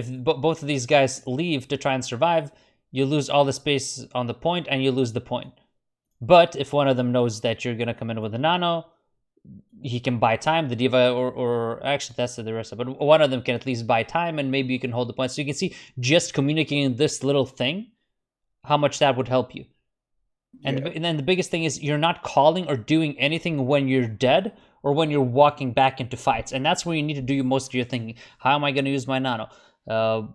If both of these guys leave to try and survive, you lose all the space on the point and you lose the point. But if one of them knows that you're going to come in with a nano, he can buy time, the diva, or actually that's the rest of it. But one of them can at least buy time, and maybe you can hold the point. So you can see just communicating this little thing, how much that would help you. And, and then the biggest thing is you're not calling or doing anything when you're dead or when you're walking back into fights. And that's where you need to do most of your thinking. How am I going to use my nano? Who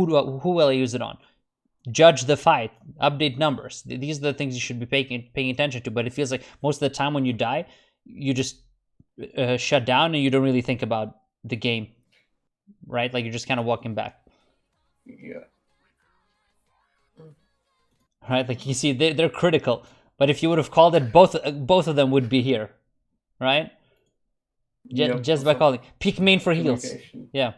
will I use it on? Judge the fight, update numbers. These are the things you should be paying attention to. But it feels like most of the time when you die, you just shut down and you don't really think about the game, right? Like you're just kind of walking back. Yeah. Right, like you see, they're critical. But if you would have called it, both of them would be here, right? Just by calling, peak main for heals. Yeah.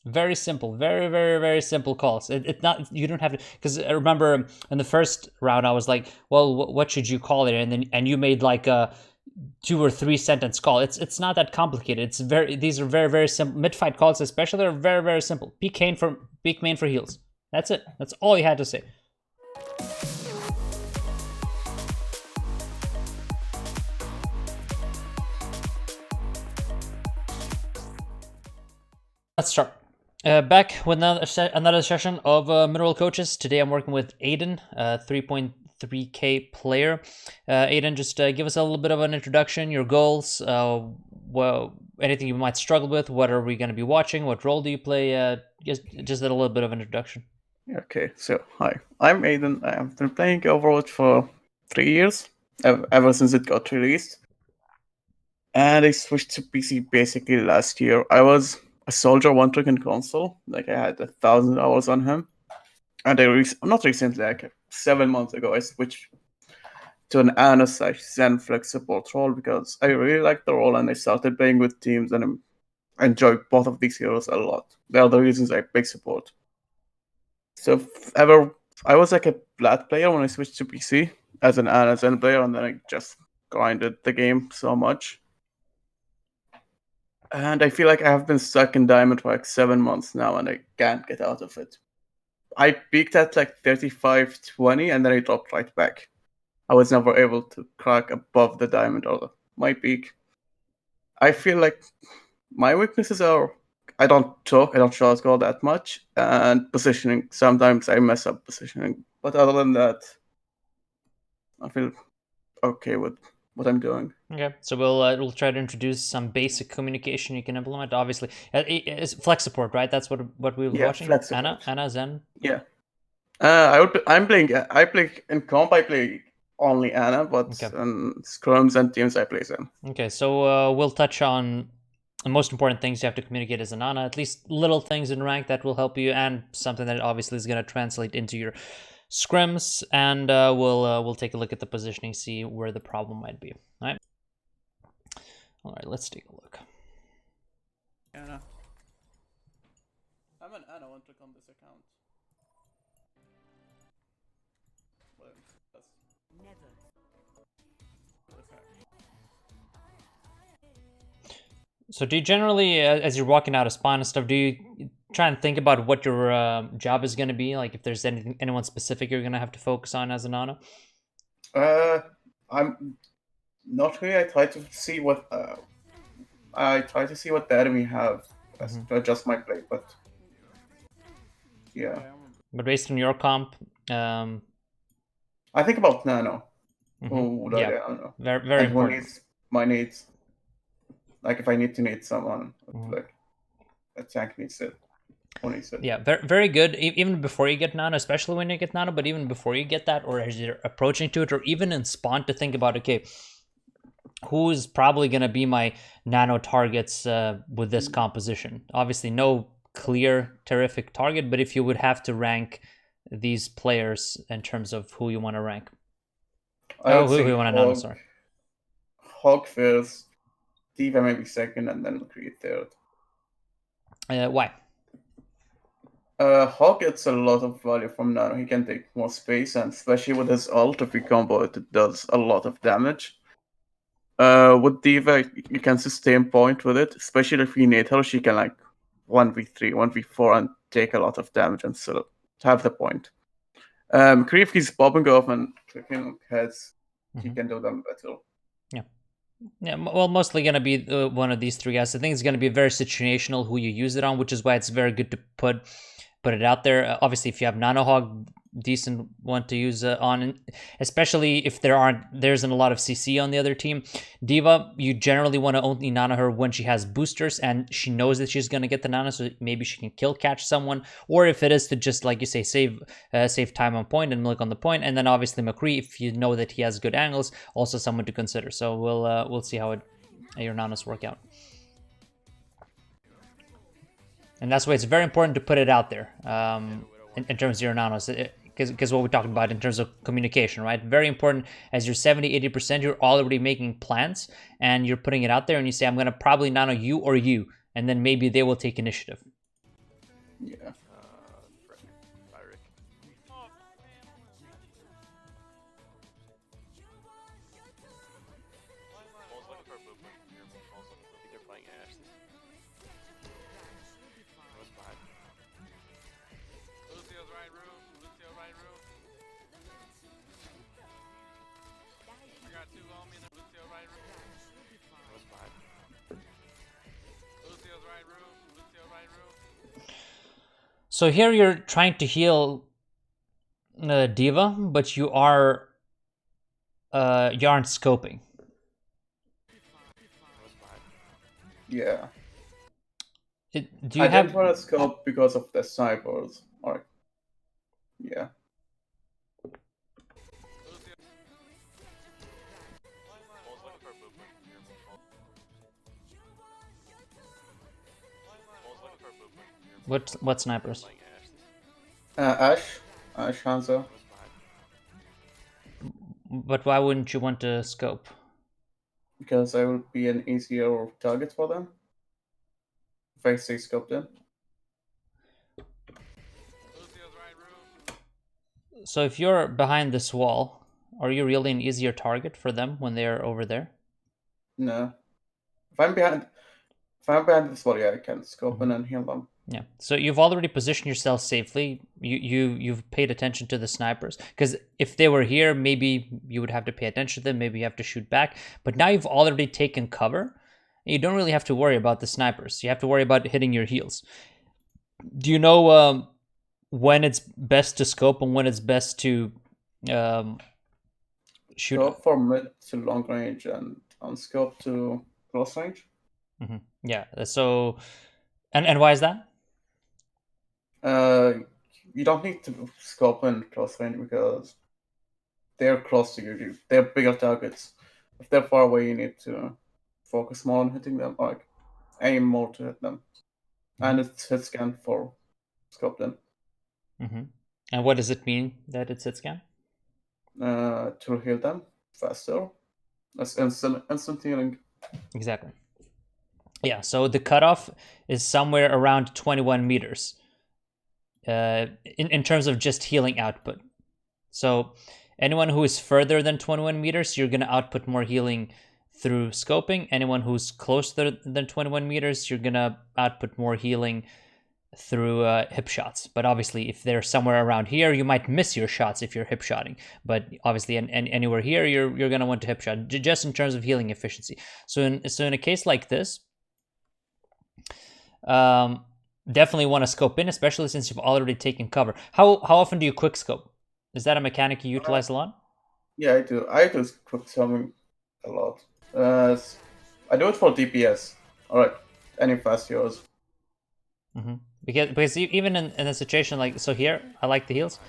Very simple, very simple calls. It's not, you don't have to, because I remember in the first round I was like, well, what should you call it? And you made like a 2 or 3 sentence call. It's not that complicated. These are very simple. Mid fight calls especially are very simple. Peak main for heals. That's it. That's all you had to say. Let's start. Back with another session of Mineral Coaches. Today I'm working with Aiden, 3.3k player. Aiden, just give us a little bit of an introduction, your goals, anything you might struggle with, what are we going to be watching, what role do you play, just a little bit of an introduction. Okay, so hi, I'm Aiden. I've been playing Overwatch for 3 years, ever since it got released. And I switched to PC basically last year. I was a soldier one trick in console, like I had 1,000 hours on him. And not recently, like 7 months ago, I switched to an Ana/Zen flex support role because I really liked the role and I started playing with teams and I enjoy both of these heroes a lot. They are the reasons I pick support. So I was like a plat player when I switched to PC as an Ana/Zen player, and then I just grinded the game so much. And I feel like I have been stuck in Diamond for like 7 months now, and I can't get out of it. I peaked at like 35-20, and then I dropped right back. I was never able to crack above the Diamond or my peak. I feel like my weaknesses are I don't short score that much, and positioning. Sometimes I mess up positioning, but other than that, I feel okay with what I'm doing. Okay, so we'll try to introduce some basic communication you can implement. Obviously, it's flex support, right? That's what we were watching. Flex support. Ana, Zen. Yeah. I play in comp. I play only Ana, but in scrims and teams I play Zen. Okay, so we'll touch on the most important things you have to communicate as an Ana. At least little things in rank that will help you, and something that obviously is going to translate into your scrims. And we'll take a look at the positioning, see where the problem might be. All right, let's take a look. Ana. I'm an Ana. Want to on this account. So do you generally, as you're walking out of spawn and stuff, do you try and think about what your job is going to be? Like if there's anyone specific you're going to have to focus on as an Ana? I'm not really. I try to see what the enemy have to adjust my play, but yeah. But based on your comp, I think about nano. Yeah, very important. Who needs my needs? Like if I need to need someone, like a tank needs it. Yeah, very good. Even before you get nano, especially when you get nano, but even before you get that, or as you're approaching to it, or even in spawn, to think about, okay, who's probably going to be my nano targets with this composition? Obviously, no clear, terrific target, but if you would have to rank these players in terms of who you want to rank. Who you want to nano, sorry. Hog first, Diva maybe second, and then Creed third. Why? Hog gets a lot of value from nano. He can take more space, and especially with his ult, if you combo it, it does a lot of damage. With Diva, you can sustain point with it, especially if you nade her. She can like 1v3, 1v4 and take a lot of damage and still have the point. If he's bobbing off and clicking heads, he can do them better. Yeah, well, mostly going to be one of these three guys. I think it's going to be very situational who you use it on, which is why it's very good to put it out there. Obviously, if you have Nano Hog, decent one to use on, especially if there isn't a lot of CC on the other team. D.Va, you generally want to only nano her when she has boosters and she knows that she's going to get the nano, so maybe she can kill catch someone, or if it is to just, like you say, save time on point and look on the point. And then obviously McCree, if you know that he has good angles, also someone to consider. So we'll see how your nanos work out. And that's why it's very important to put it out there in terms of your nanos. Because what we talked about in terms of communication, right? Very important. As you're 70-80%, you're already making plans and you're putting it out there and you say, I'm going to probably nano you or you, and then maybe they will take initiative. Yeah. So here you're trying to heal D.Va, but you aren't scoping. Yeah. Do you have? I didn't want to scope because of the snipers. Or yeah. What snipers? Ash Hanzo. But why wouldn't you want to scope? Because I would be an easier target for them if I stay scoped in. So if you're behind this wall, are you really an easier target for them when they're over there? No. If I'm behind this wall, yeah, I can scope in and heal them. Yeah. So you've already positioned yourself safely. You've paid attention to the snipers, because if they were here, maybe you would have to pay attention to them. Maybe you have to shoot back. But now you've already taken cover. You don't really have to worry about the snipers. You have to worry about hitting your heals. Do you know when it's best to scope and when it's best to shoot? Scope for mid to long range and unscope to close range. Mm-hmm. Yeah. So, and why is that? You don't need to scope in close range because they're close to you. They're bigger targets. If they're far away, you need to focus more on hitting them, like aim more to hit them. Mm-hmm. And it's hit scan for scoped in. Mm-hmm. And what does it mean that it's hit scan? To heal them faster. That's instant healing. Exactly. Yeah, so the cutoff is somewhere around 21 meters in terms of just healing output. So anyone who is further than 21 meters, you're going to output more healing through scoping. Anyone who's closer than 21 meters, you're going to output more healing through hip shots. But obviously, if they're somewhere around here, you might miss your shots if you're hip shotting. But obviously, anywhere here, you're going to want to hip shot, just in terms of healing efficiency. So in a case like this, definitely want to scope in, especially since you've already taken cover. How often do you quick scope? Is that a mechanic you utilize a lot? Yeah, I do. I do quick scoping a lot. I do it for DPS. All right, any fast heroes. Mm-hmm. Because even in a situation like so here, I like the heals,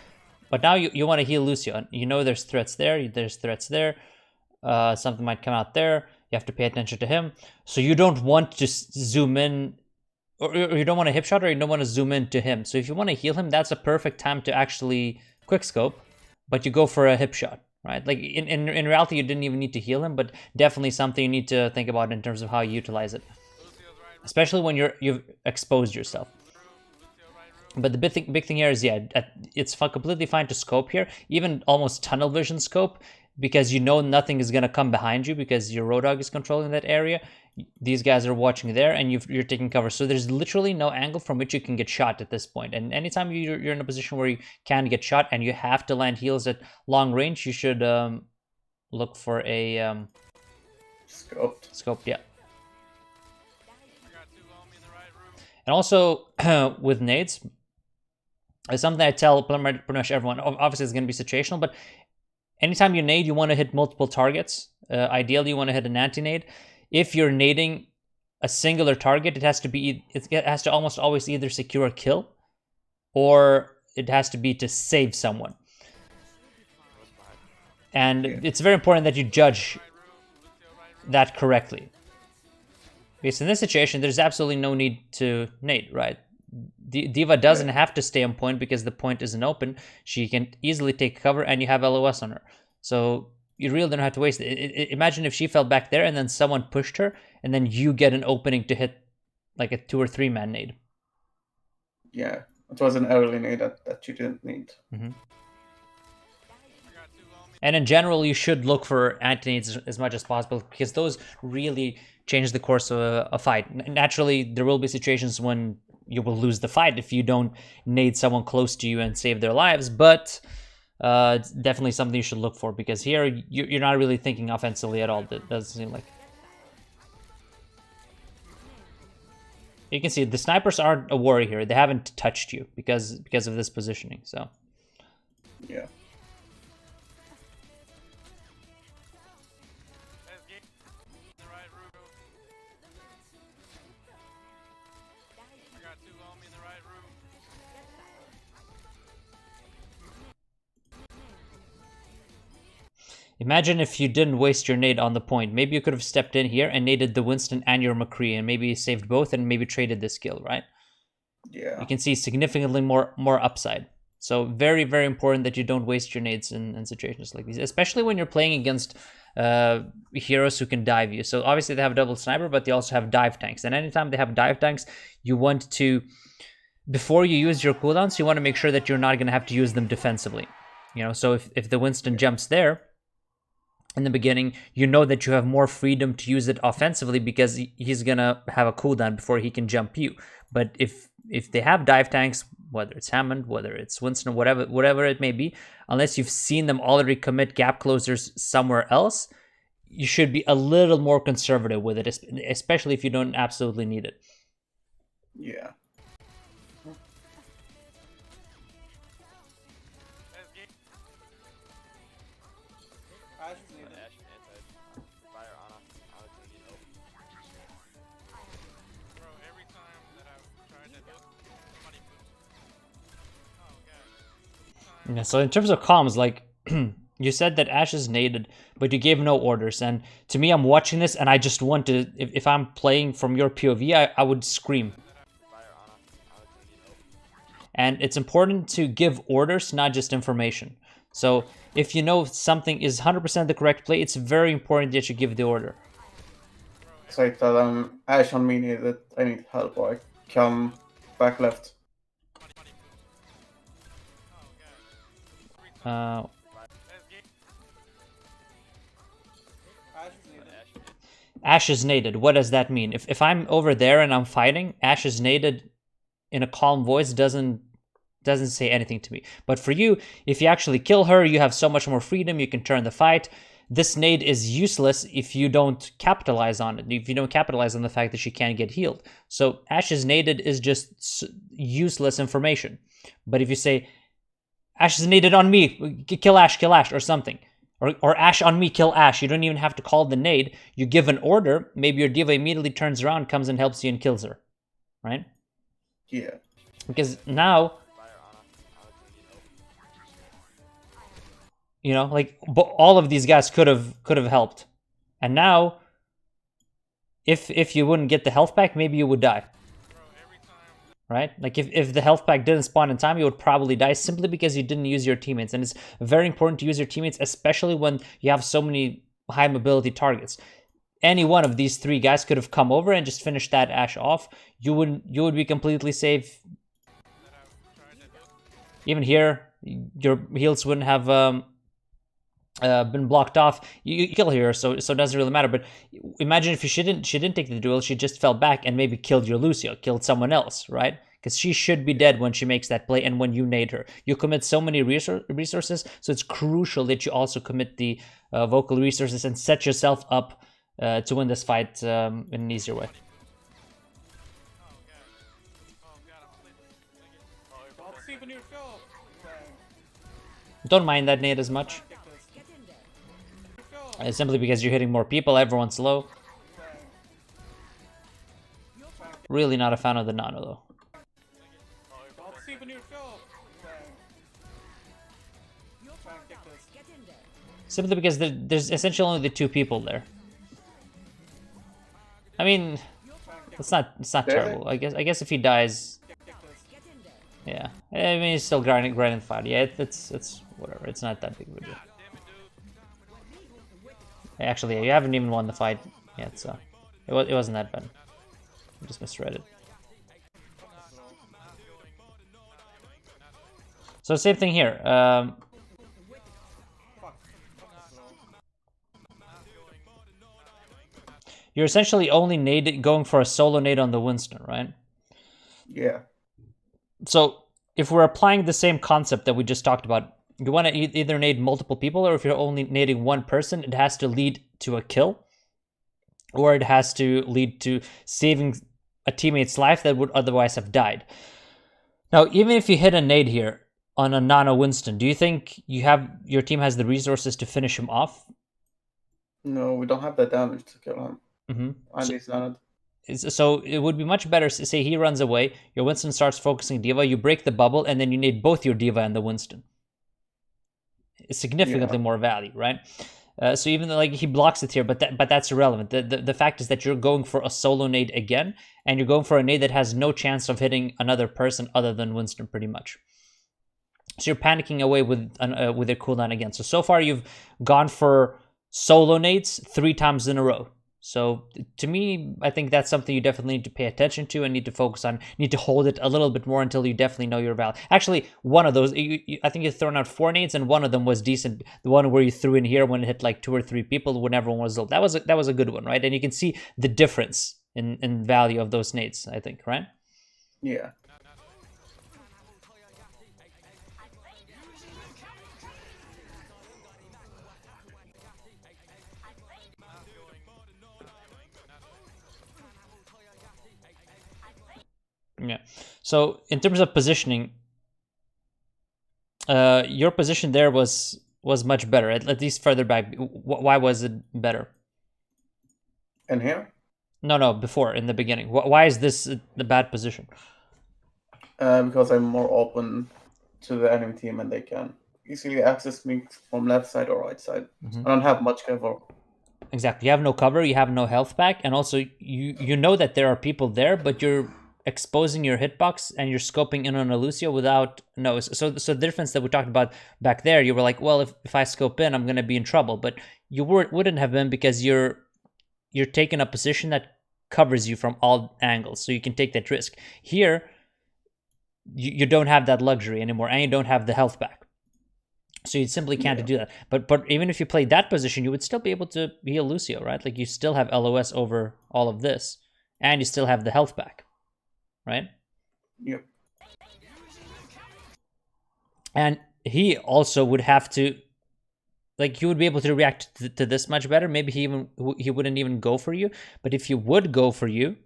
but now you want to heal Lucio. You know there's threats there. There's threats there. Something might come out there. You have to pay attention to him. So you don't want to zoom in. Or you don't want to hip shot, or you don't want to zoom in to him. So if you want to heal him, that's a perfect time to actually quick scope, but you go for a hip shot, right? Like in reality, you didn't even need to heal him, but definitely something you need to think about in terms of how you utilize it, especially when you've exposed yourself. But the big thing here is, yeah, it's completely fine to scope here. Even almost tunnel vision scope because you know nothing is going to come behind you because your Roadhog is controlling that area. These guys are watching there, and you're taking cover. So there's literally no angle from which you can get shot at this point. And anytime you're in a position where you can get shot and you have to land heals at long range, you should look for a scoped, yeah. And also with nades, it's something I tell pretty much everyone. Obviously, it's going to be situational, but anytime you nade, you want to hit multiple targets. Ideally, you want to hit an anti-nade. If you're nading a singular target, it has to almost always either secure a kill or it has to be to save someone. And it's very important that you judge that correctly. Because in this situation, there's absolutely no need to nade, right? D.Va doesn't have to stay on point because the point isn't open. She can easily take cover and you have LOS on her. So you really don't have to waste it. Imagine if she fell back there and then someone pushed her and then you get an opening to hit like a 2 or 3 man nade. Yeah, it was an early nade that you didn't need. Mm-hmm. And in general, you should look for anti-nades as much as possible because those really change the course of a fight. Naturally, there will be situations when you will lose the fight if you don't nade someone close to you and save their lives, but it's definitely something you should look for because here you're not really thinking offensively at all. It doesn't seem like. You can see the snipers aren't a worry here. They haven't touched you because of this positioning. So yeah. Imagine if you didn't waste your nade on the point. Maybe you could have stepped in here and naded the Winston and your McCree and maybe saved both and maybe traded this kill, right? Yeah. You can see significantly more upside. So very, very important that you don't waste your nades in situations like these, especially when you're playing against heroes who can dive you. So obviously they have double sniper, but they also have dive tanks. And anytime they have dive tanks, you want to, before you use your cooldowns, you want to make sure that you're not going to have to use them defensively. You know, so if the Winston jumps there, in the beginning, you know that you have more freedom to use it offensively because he's gonna have a cooldown before he can jump you. But if they have dive tanks, whether it's Hammond, whether it's Winston, whatever it may be, unless you've seen them already commit gap closers somewhere else, you should be a little more conservative with it, especially if you don't absolutely need it. Yeah. Yeah, so in terms of comms, like you said that Ashe is naded, but you gave no orders. And to me, I'm watching this and I just want to, if I'm playing from your POV, I would scream. And it's important to give orders, not just information. So if you know something is 100% the correct play, it's very important that you give the order. So I tell them, Ashe on me needed, I need help, or I come back left. Ashe is naded. What does that mean? If I'm over there and I'm fighting, Ashe is naded in a calm voice doesn't say anything to me. But for you, if you actually kill her, you have so much more freedom. You can turn the fight. This nade is useless if you don't capitalize on it. If you don't capitalize on the fact that she can't get healed. So Ashe is naded is just useless information. But if you say, Ashe is naded on me, kill Ashe, or something. Or Ashe on me, kill Ashe. You don't even have to call the nade. You give an order. Maybe your D.Va immediately turns around, comes and helps you and kills her. Right? Yeah. Because now, you know, like all of these guys could have helped. And now, if you wouldn't get the health pack, maybe you would die. Right? Like if the health pack didn't spawn in time, you would probably die simply because you didn't use your teammates. And it's very important to use your teammates, especially when you have so many high mobility targets. Any one of these 3 guys could have come over and just finished that Ashe off. You would be completely safe. Even here, your heals wouldn't have been blocked off, you kill her, so it doesn't really matter. But imagine if she didn't take the duel, she just fell back and maybe killed your Lucio, killed someone else, right? Because she should be dead when she makes that play and when you nade her. You commit so many resources, so it's crucial that you also commit the vocal resources and set yourself up to win this fight in an easier way. Don't mind that nade as much. Simply because you're hitting more people, everyone's low. Really not a fan of the nano though. Simply because there's essentially only the 2 people there. I mean, it's not terrible. I guess if he dies, yeah. I mean, he's still grinding the fight. Yeah, it's whatever. It's not that big of a deal. Actually, you haven't even won the fight yet, so it wasn't that bad. I just misread it. So same thing here. You're essentially only going for a solo nade on the Winston, right? Yeah. So if we're applying the same concept that we just talked about, you want to either nade multiple people, or if you're only nading one person, it has to lead to a kill, or it has to lead to saving a teammate's life that would otherwise have died. Now, even if you hit a nade here on a nano Winston, do you think your team has the resources to finish him off? No, we don't have the damage to kill him. And he's nanoed. So it would be much better, say he runs away, your Winston starts focusing D.Va, you break the bubble, and then you nade both your D.Va and the Winston. It's significantly more value, right? So even though he blocks it here, but that's irrelevant. The fact is that you're going for a solo nade again, and you're going for a nade that has no chance of hitting another person other than Winston, pretty much. So you're panicking away with your cooldown again. So far you've gone for solo nades 3 times in a row. So to me, I think that's something you definitely need to pay attention to and need to focus on. You need to hold it a little bit more until you definitely know your value. Actually, one of those, I think you've thrown out 4 nades, and one of them was decent. The one where you threw in here when it hit like 2 or 3 people when everyone was low. That was a good one, right? And you can see the difference in value of those nades, I think, right? Yeah. Yeah. So in terms of positioning, your position there was much better, at least further back. Why was it better? In here? No, before, in the beginning. Why is this the bad position? Because I'm more open to the enemy team and they can easily access me from left side or right side. I don't have much cover. Exactly. You have no cover, you have no health pack, and also you know that there are people there, but you're exposing your hitbox and you're scoping in on a Lucio without so the difference that we talked about back there, you were like, well, if I scope in, I'm gonna be in trouble, but you wouldn't have been, because you're taking a position that covers you from all angles, so you can take that risk. Here, you don't have that luxury anymore, and you don't have the health back, so you simply can't do that. But even if you played that position, you would still be able to heal Lucio, right? Like, you still have LOS over all of this, and you still have the health back, right? Yep. And he also would have to, he would be able to react to this much better. Maybe he wouldn't even go for you, but if he would go for you,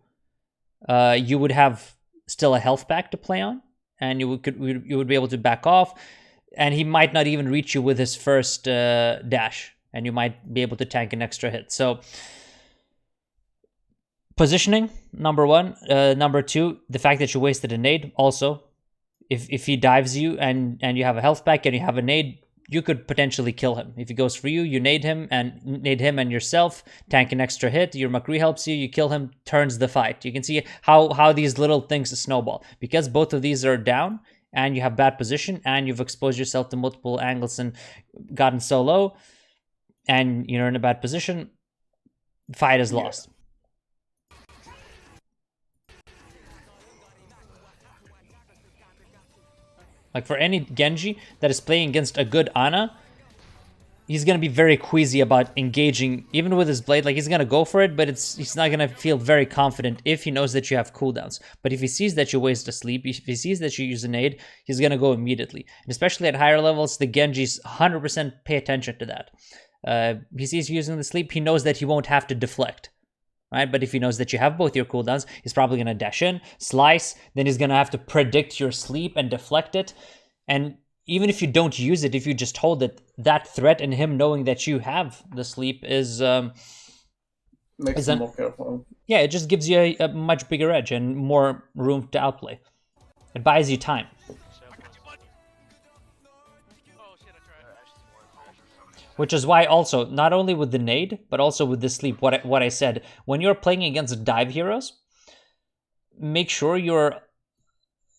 you would have still a health pack to play on, and you would be able to back off, and he might not even reach you with his first dash, and you might be able to tank an extra hit. So positioning, number 1. Number 2, the fact that you wasted a nade. Also, if he dives you and you have a health pack and you have a nade, you could potentially kill him. If he goes for you, you nade him and yourself, tank an extra hit, your McCree helps you kill him, turns the fight. You can see how these little things snowball. Because both of these are down, and you have bad position, and you've exposed yourself to multiple angles and gotten so low, and you're in a bad position, fight is lost. Like, for any Genji that is playing against a good Ana, he's gonna be very queasy about engaging, even with his blade. Like, he's gonna go for it, but he's not gonna feel very confident if he knows that you have cooldowns. But if he sees that you waste a sleep, if he sees that you use a nade, he's gonna go immediately. And especially at higher levels, the Genjis 100% pay attention to that. He sees you using the sleep, he knows that he won't have to deflect. Right? But if he knows that you have both your cooldowns, he's probably gonna dash in, slice, then he's gonna have to predict your sleep and deflect it. And even if you don't use it, if you just hold it, that threat and him knowing that you have the sleep is makes him more careful. Yeah, it just gives you a much bigger edge and more room to outplay. It buys you time. Which is why also, not only with the nade, but also with the sleep, what I said, when you're playing against dive heroes, make sure you're,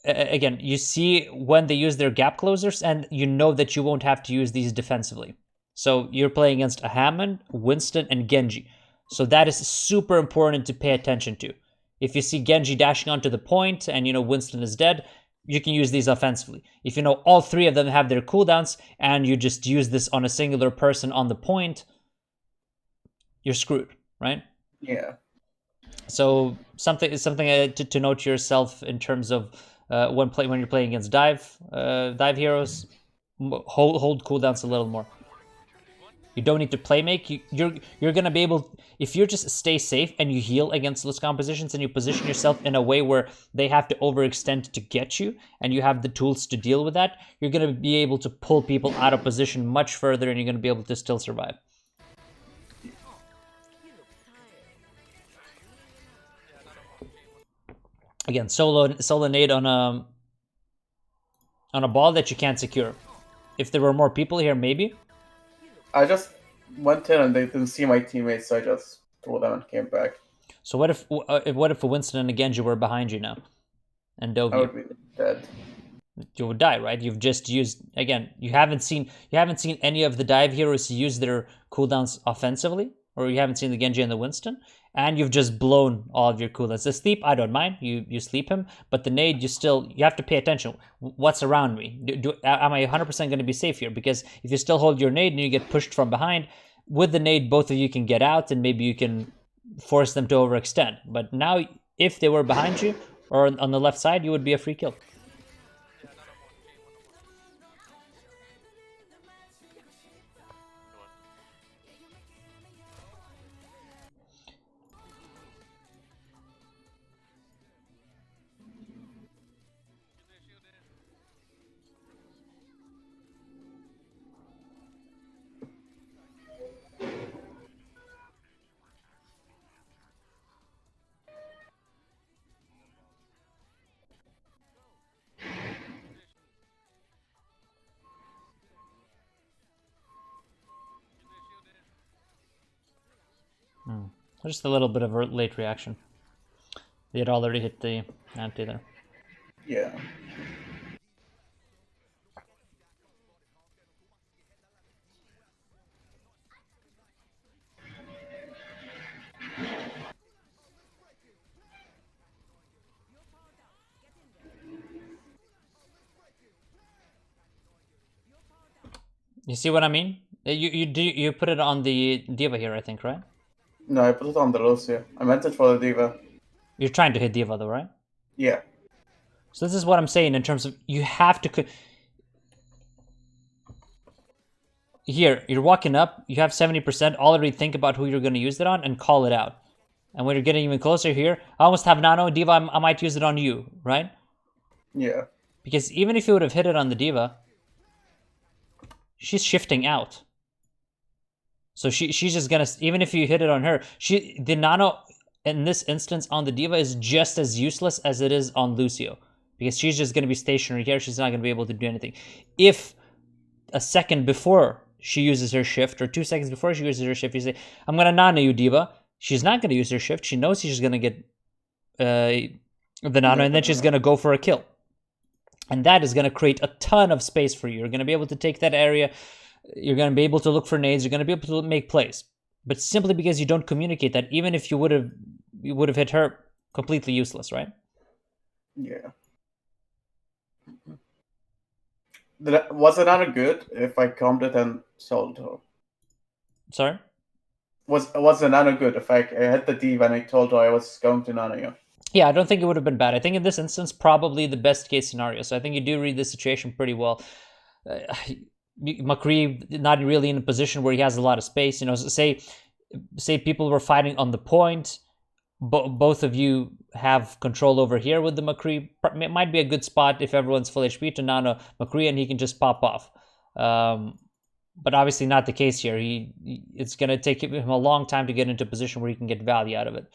again, you see when they use their gap closers, and you know that you won't have to use these defensively. So you're playing against a Hammond, Winston, and Genji. So that is super important to pay attention to. If you see Genji dashing onto the point, and you know Winston is dead, you can use these offensively. If you know all three of them have their cooldowns, and you just use this on a singular person on the point, you're screwed, right? Yeah. So something to note to yourself in terms of when you're playing against dive heroes, hold cooldowns a little more. You don't need to play make. You're gonna be able, if you just stay safe and you heal against those compositions and you position yourself in a way where they have to overextend to get you, and you have the tools to deal with that, you're gonna be able to pull people out of position much further, and you're gonna be able to still survive. Again, solo nade on a ball that you can't secure. If there were more people here, maybe. I just went in and they didn't see my teammates, so I just threw them and came back. So what if a Winston and a Genji were behind you now, and dove you? I would be dead. You would die, right? You've just used, again, you haven't seen any of the dive heroes use their cooldowns offensively, or you haven't seen the Genji and the Winston, and you've just blown all of your cooldowns. The sleep, I don't mind. You sleep him, but the nade, you have to pay attention. What's around me? Am I 100% going to be safe here? Because if you still hold your nade and you get pushed from behind, with the nade, both of you can get out, and maybe you can force them to overextend. But now, if they were behind you or on the left side, you would be a free kill. Just a little bit of a late reaction. They had already hit the anti there. Yeah. You see what I mean? You put it on the D.Va here, I think, right? No, I put it on the Lucio. I meant it for the D.Va. You're trying to hit D.Va though, right? Yeah. So this is what I'm saying in terms of, you have to... Here, you're walking up, you have 70%, already think about who you're going to use it on and call it out. And when you're getting even closer here, I almost have nano, D.Va, I might use it on you, right? Yeah. Because even if you would have hit it on the D.Va, she's shifting out. So she's just gonna, even if you hit it on her, the nano in this instance on the D.Va is just as useless as it is on Lucio, because she's just gonna be stationary here. She's not gonna be able to do anything. If a second before she uses her shift, or 2 seconds before she uses her shift, you say, I'm gonna nano you, D.Va, she's not gonna use her shift. She knows she's gonna get the nano, and then she's gonna go for a kill. And that is gonna create a ton of space for you. You're gonna be able to take that area. You're going to be able to look for nades. You're going to be able to make plays. But simply because you don't communicate that, even if you would have hit her, completely useless, right? Yeah. Was it not good if I combed it and sold her? Sorry? Was the nano good? If I hit the D when I told her I was going to nano you? Yeah, I don't think it would have been bad. I think in this instance, probably the best case scenario. So I think you do read the situation pretty well. McCree not really in a position where he has a lot of space. You know, say people were fighting on the point. Both of you have control over here with the McCree. It might be a good spot if everyone's full HP to nano McCree and he can just pop off. But obviously not the case here. It's going to take him a long time to get into a position where he can get value out of it.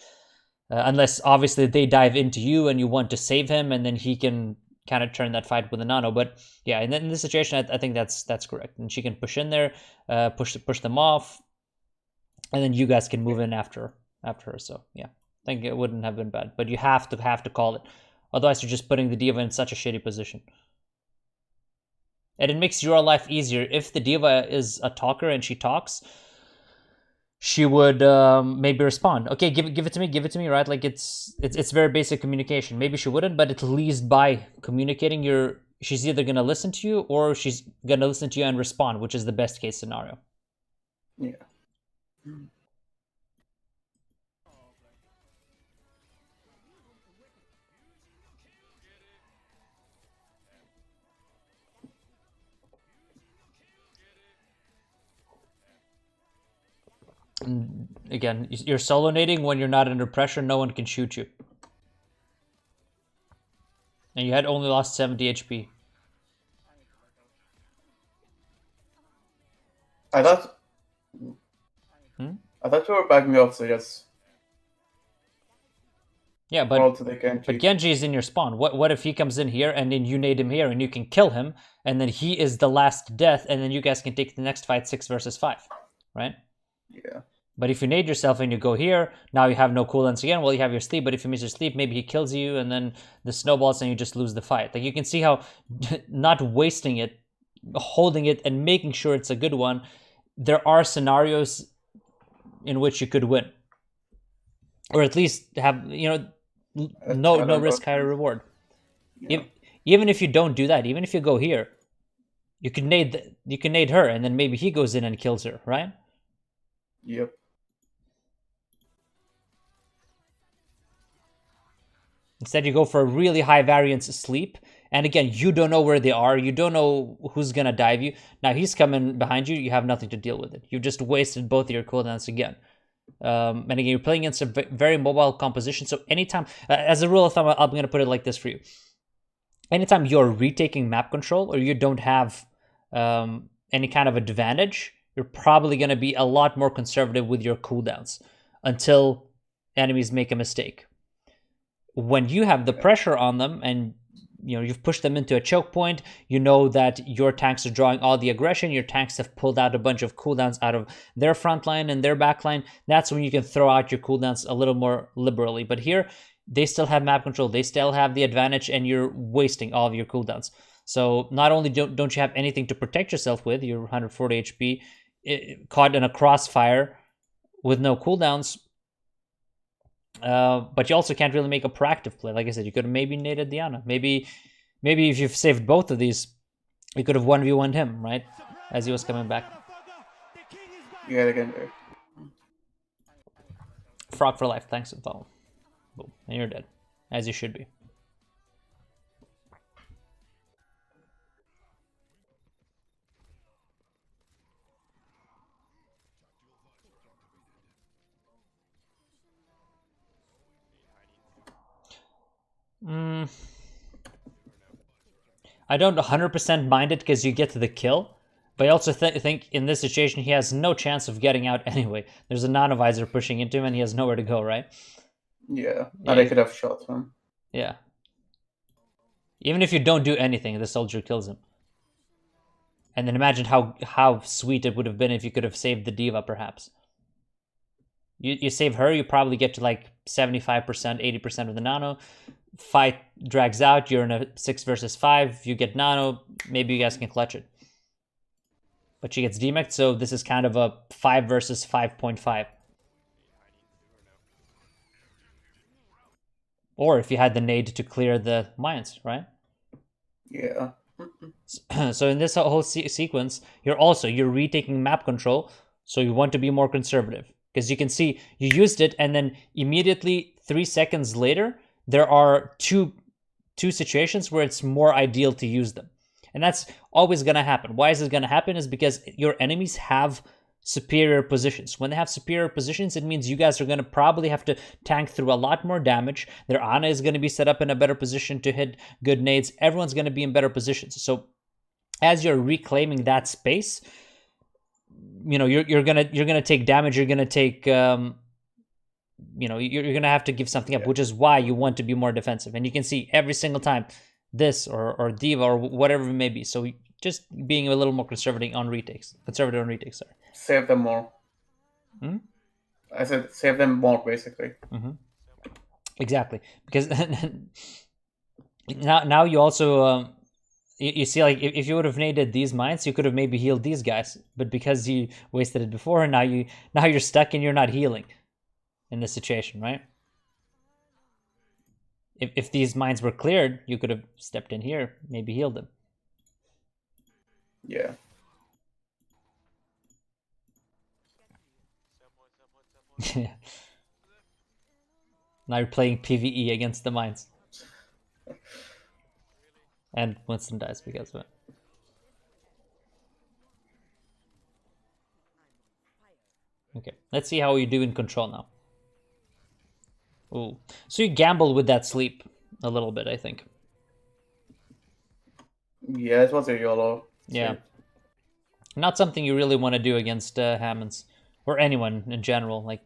Unless obviously they dive into you and you want to save him, and then he can kind of turn that fight with a nano. But yeah, and then in this situation, I think that's correct. And she can push in there, push them off, and then you guys can move in after her. So yeah, I think it wouldn't have been bad. But you have to call it, otherwise you're just putting the diva in such a shitty position. And it makes your life easier if the diva is a talker and she talks. She would maybe respond. Okay, give it to me, right? Like it's very basic communication. Maybe she wouldn't, but at least by communicating, she's either gonna listen to you or she's gonna listen to you and respond, which is the best case scenario. Yeah. And again, you're solo nading when you're not under pressure. No one can shoot you. And you had only lost 70 HP. I thought you were backing off, so yes. Yeah, but Genji is in your spawn. What if he comes in here and then you nade him here and you can kill him, and then he is the last death, and then you guys can take the next fight 6 versus 5, right? Yeah. But if you nade yourself and you go here, now you have no cooldowns again. Well, you have your sleep, but if you miss your sleep, maybe he kills you, and then the snowballs, and you just lose the fight. Like, you can see how not wasting it, holding it, and making sure it's a good one, there are scenarios in which you could win. Or at least have, no risk, higher reward. Yeah. Even if you don't do that, even if you go here, you can nade her, and then maybe he goes in and kills her, right? Yep. Instead, you go for a really high variance sleep. And again, you don't know where they are. You don't know who's going to dive you. Now, he's coming behind you. You have nothing to deal with it. You just wasted both of your cooldowns again. And again, you're playing against a very mobile composition. So anytime, as a rule of thumb, I'm going to put it like this for you. Anytime you're retaking map control or you don't have any kind of advantage, you're probably going to be a lot more conservative with your cooldowns until enemies make a mistake. When you have the pressure on them and you've pushed them into a choke point, you know that your tanks are drawing all the aggression, your tanks have pulled out a bunch of cooldowns out of their front line and their back line, that's when you can throw out your cooldowns a little more liberally. But here, they still have map control, they still have the advantage, and you're wasting all of your cooldowns. So not only don't you have anything to protect yourself with, you're 140 HP, caught in a crossfire with no cooldowns, but you also can't really make a proactive play. Like I said, you could have maybe naded Diana. Maybe if you've saved both of these, you could have 1v1'd him, right? As he was coming back. Yeah, again. Frog for life, thanks for follow. Boom, and you're dead. As you should be. I don't 100% mind it because you get to the kill, but I also think in this situation he has no chance of getting out anyway. There's a nanovisor pushing into him and he has nowhere to go, right? Yeah, and I could have shot him. Yeah. Even if you don't do anything, the soldier kills him. And then imagine how sweet it would have been if you could have saved the diva, perhaps. You save her, you probably get to like 75%, 80% of the nano. Fight drags out, you're in a 6 versus 5, you get nano, maybe you guys can clutch it. But she gets demeched, so this is kind of a 5 versus 5.5. Or if you had the nade to clear the mines, right? Yeah. So in this whole sequence, you're retaking map control So you want to be more conservative. Because you can see you used it, and then immediately 3 seconds later, there are two situations where it's more ideal to use them. And that's always going to happen. Why is it going to happen? Is because your enemies have superior positions. When they have superior positions, it means you guys are going to probably have to tank through a lot more damage. Their Ana is going to be set up in a better position to hit good nades. Everyone's going to be in better positions. So as you're reclaiming that space, you know, you're gonna take damage. You're gonna take you know, you're gonna have to give something up, which is why you want to be more defensive. And you can see every single time this or Diva or whatever it may be. So just being a little more conservative on retakes. Sorry. Save them more. I said save them more, basically. Exactly, because now you also you see, like, if you would have naded these mines, you could have maybe healed these guys. But because you wasted it before, now you're stuck and you're not healing in this situation, right? If these mines were cleared, you could have stepped in here, maybe healed them. Yeah. Now you're playing PvE against the mines. And Winston dies because of it. Okay, let's see how you do in control now. Ooh, so you gamble with that sleep a little bit, I think. Yeah, it was a YOLO. Yeah. Not something you really want to do against Hammonds. Or anyone in general. Like,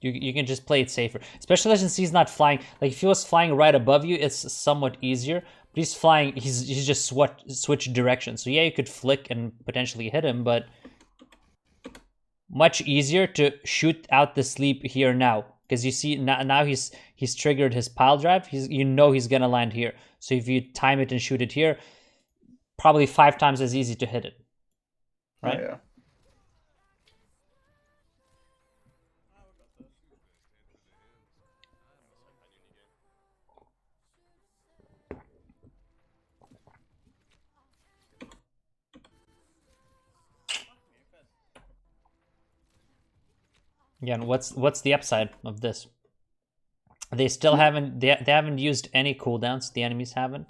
you can just play it safer. Especially since he's not flying. Like, if he was flying right above you, it's somewhat easier. But he's flying, he's just switched direction. So yeah, you could flick and potentially hit him, but much easier to shoot out the sleep here now. Because you see, now he's triggered his pile drive. You know he's going to land here. So if you time it and shoot it here, probably 5 times as easy to hit it. Right? Oh, yeah. Again, what's the upside of this? They still haven't they haven't used any cooldowns. The enemies haven't.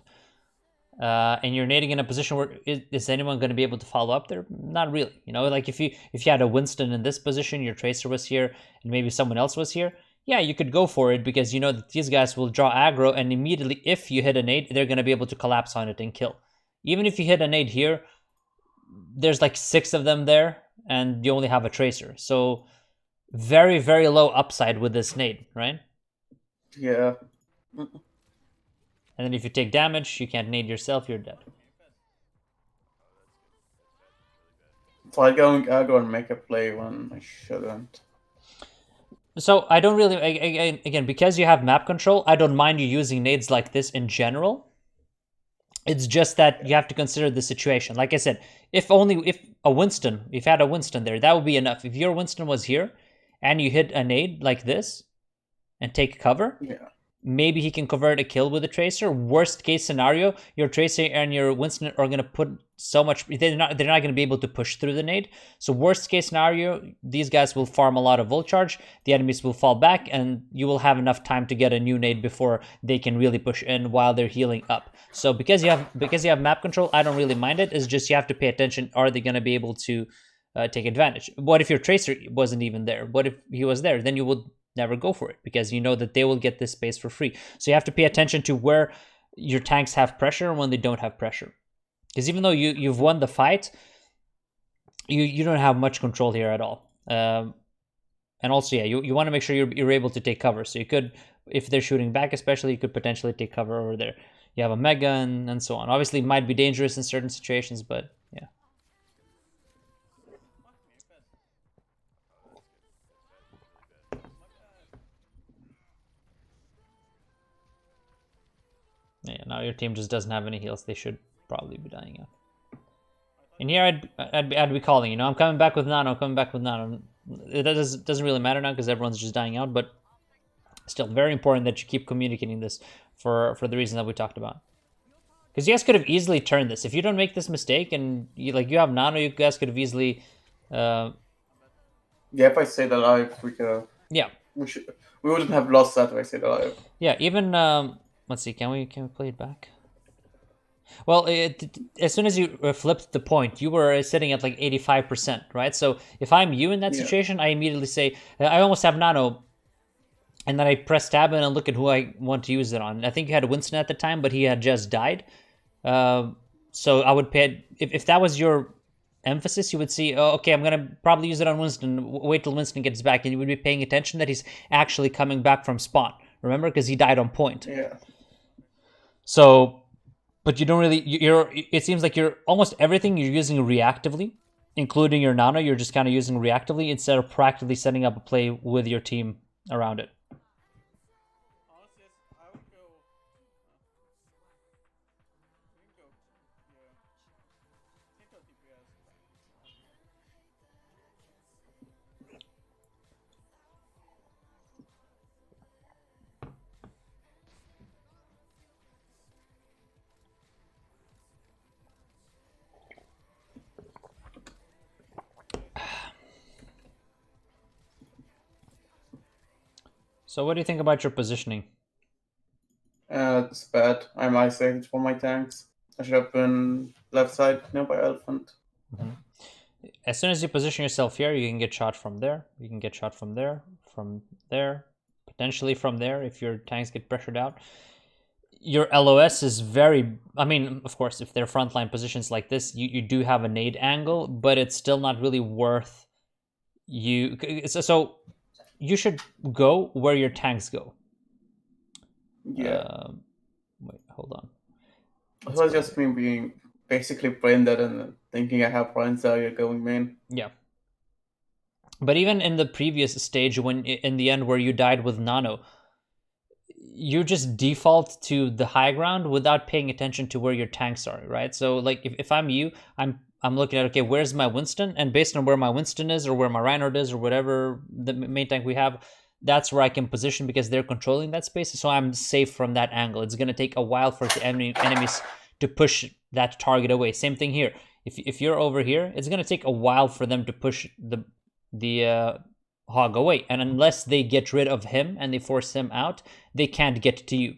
And you're nading in a position where is anyone going to be able to follow up there? Not really. You know, like if you had a Winston in this position, your Tracer was here, and maybe someone else was here. Yeah, you could go for it because you know that these guys will draw aggro, and immediately if you hit a nade, they're going to be able to collapse on it and kill. Even if you hit a nade here, there's like 6 of them there, and you only have a Tracer. So very, very low upside with this nade, right? Yeah. And then if you take damage, you can't nade yourself, you're dead. So I go and make a play when I shouldn't. So I don't really, again, because you have map control, I don't mind you using nades like this in general. It's just that you have to consider the situation. Like I said, if you had a Winston there, that would be enough. If your Winston was here and you hit a nade like this and take cover, maybe he can convert a kill with a Tracer. Worst case scenario, your Tracer and your Winston are going to put so much, they're not going to be able to push through the nade. So worst case scenario, these guys will farm a lot of volt charge, the enemies will fall back, and you will have enough time to get a new nade before they can really push in while they're healing up. So because you have map control, I don't really mind it. It's just you have to pay attention. Are they going to be able to take advantage? What if your Tracer wasn't even there? What if he was there? Then you would never go for it because you know that they will get this space for free. So you have to pay attention to where your tanks have pressure and when they don't have pressure. Because even though you've won the fight, you don't have much control here at all. And also, yeah, you want to make sure you're able to take cover. So you could, if they're shooting back especially, you could potentially take cover over there. You have a Mega and so on. Obviously, it might be dangerous in certain situations, but yeah. Yeah, now your team just doesn't have any heals. They should probably be dying out. And here I'd be calling, you know, I'm coming back with nano, It doesn't really matter now because everyone's just dying out, but still very important that you keep communicating this for the reason that we talked about. Because you guys could have easily turned this. If you don't make this mistake and you have nano, you guys could have easily Yeah, if I stayed alive, Yeah. we wouldn't have lost that if I stayed alive. Yeah, even let's see, can we play it back? Well, as soon as you flipped the point, you were sitting at like 85%, right? So if I'm you in that Yeah. situation, I immediately say, I almost have nano, and then I press tab and I look at who I want to use it on. I think you had Winston at the time, but he had just died. So I would pay, if that was your emphasis, you would see, oh, okay, I'm going to probably use it on Winston, wait till Winston gets back, and you would be paying attention that he's actually coming back from spawn. Remember? Because he died on point. Yeah. So, but you don't really, it seems like you're almost everything you're using reactively, including your nano, you're just kind of using reactively instead of practically setting up a play with your team around it. So what do you think about your positioning? It's bad. I'm isolated for my tanks. I should have been left side nearby elephant. Mm-hmm. As soon as you position yourself here, you can get shot from there. You can get shot from there, potentially from there if your tanks get pressured out. Your LOS is very, I mean, of course, if they're frontline positions like this, you do have a nade angle, but it's still not really worth you. So you should go where your tanks go. Yeah. Wait, hold on. It was just me being basically brain dead and thinking I have points area going main. Yeah. But even in the previous stage, when in the end where you died with nano, you just default to the high ground without paying attention to where your tanks are, right? So like if I'm you, I'm looking at, okay, where's my Winston? And based on where my Winston is or where my Reinhardt is or whatever the main tank we have, that's where I can position because they're controlling that space. So I'm safe from that angle. It's going to take a while for the enemies to push that target away. Same thing here. If you're over here, it's going to take a while for them to push the hog away. And unless they get rid of him and they force him out, they can't get to you.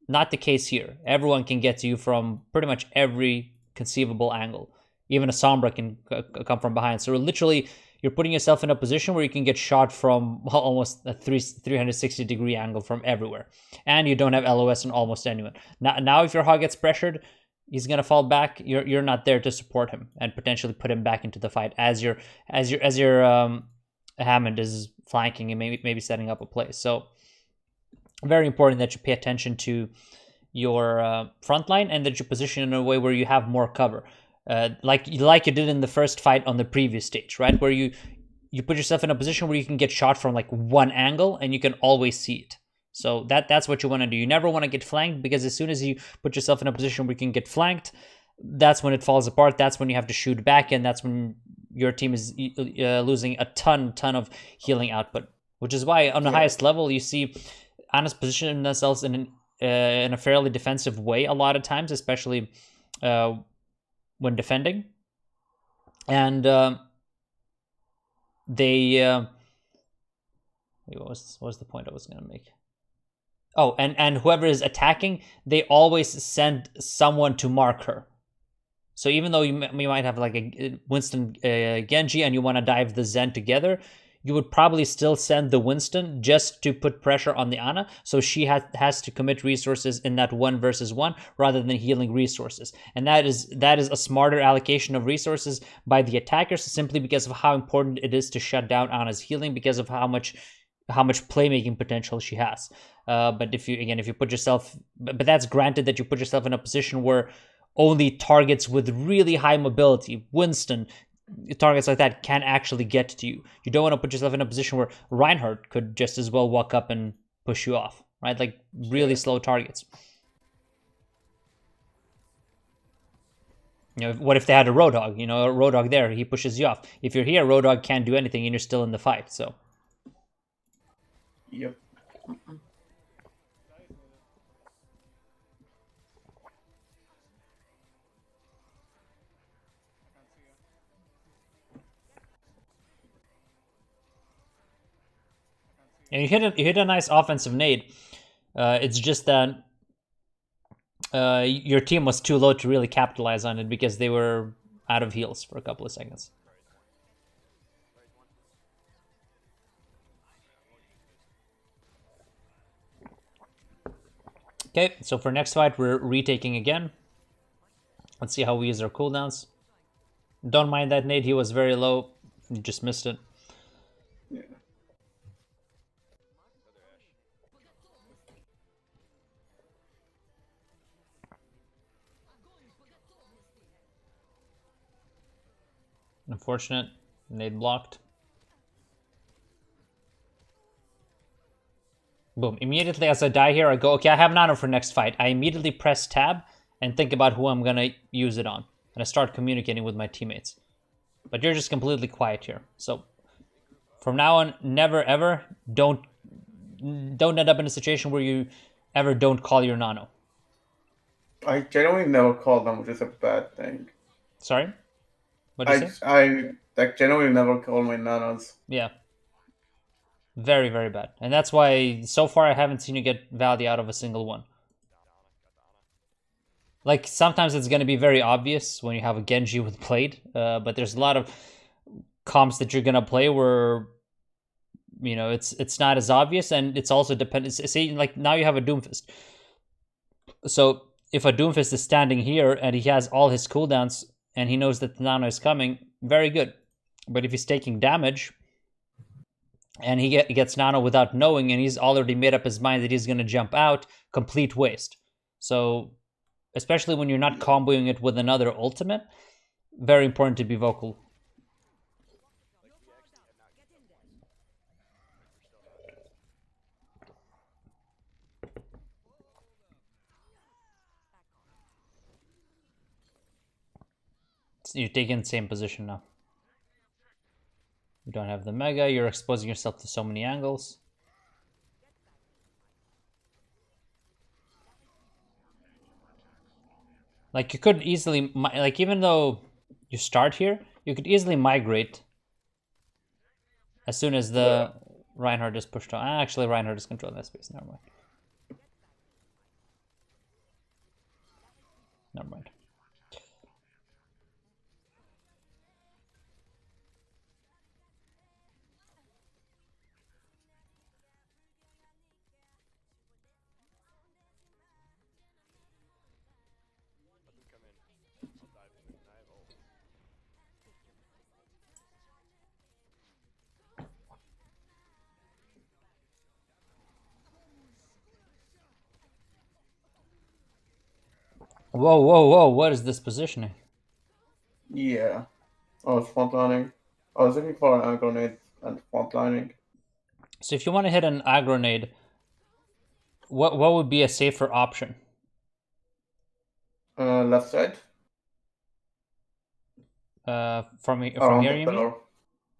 Not the case here. Everyone can get to you from pretty much every conceivable angle. Even a Sombra can come from behind. So literally, you're putting yourself in a position where you can get shot from almost a 360-degree angle from everywhere. And you don't have LOS on almost anyone. Now if your hog gets pressured, he's gonna fall back. You're not there to support him and potentially put him back into the fight as your Hammond is flanking and maybe setting up a play. So very important that you pay attention to your front line and that you position in a way where you have more cover. Like you did in the first fight on the previous stage, right? Where you put yourself in a position where you can get shot from like one angle and you can always see it. So that's what you want to do. You never want to get flanked because as soon as you put yourself in a position where you can get flanked, that's when it falls apart. That's when you have to shoot back, and that's when your team is losing a ton of healing output. Which is why on the highest level you see Anna's positioning themselves in a fairly defensive way a lot of times, especially when defending, and they. What was the point I was going to make? Oh, and whoever is attacking, they always send someone to mark her. So even though you might have like a Winston Genji and you want to dive the Zen together, you would probably still send the Winston just to put pressure on the Ana, so she has to commit resources in that 1v1 rather than healing resources. And that is a smarter allocation of resources by the attackers simply because of how important it is to shut down Ana's healing because of how much playmaking potential she has. But if you put yourself, but that's granted that you put yourself in a position where only targets with really high mobility, Winston, targets like that can actually get to you. You don't want to put yourself in a position where Reinhardt could just as well walk up and push you off, right? Like really slow targets. You know, what if they had a Roadhog? You know, a Roadhog there, he pushes you off. If you're here, Roadhog can't do anything and you're still in the fight, so. Yep. And you hit a nice offensive nade. It's just that your team was too low to really capitalize on it because they were out of heals for a couple of seconds. Okay, so for next fight, we're retaking again. Let's see how we use our cooldowns. Don't mind that nade, he was very low. You just missed it. Yeah. Unfortunate. Nade blocked. Boom. Immediately as I die here, I go, okay, I have nano for next fight. I immediately press tab and think about who I'm gonna use it on. And I start communicating with my teammates. But you're just completely quiet here. So from now on, never ever don't end up in a situation where you ever don't call your nano. I genuinely never call them, which is a bad thing. Sorry? What did you say? I like genuinely never call my nanos. Yeah. Very, very bad. And that's why so far I haven't seen you get value out of a single one. Like, sometimes it's going to be very obvious when you have a Genji with Blade, but there's a lot of comps that you're going to play where, you know, it's not as obvious, and it's also dependent. See, like, now you have a Doomfist. So if a Doomfist is standing here and he has all his cooldowns and he knows that the nano is coming, very good. But if he's taking damage and he gets nano without knowing and he's already made up his mind that he's going to jump out, complete waste. So especially when you're not comboing it with another ultimate, very important to be vocal. So you're taking the same position now. You don't have the mega, you're exposing yourself to so many angles. Like, you could easily, like, even though you start here, you could easily migrate as soon as the Reinhardt is pushed on. Actually, Reinhardt is controlling that space. Never mind. Never mind. Whoa, whoa, whoa, what is this positioning? Yeah. I was frontlining. I was looking for an aggro nade and frontlining. So if you want to hit an aggro nade, what would be a safer option? Left side. From here, you mean?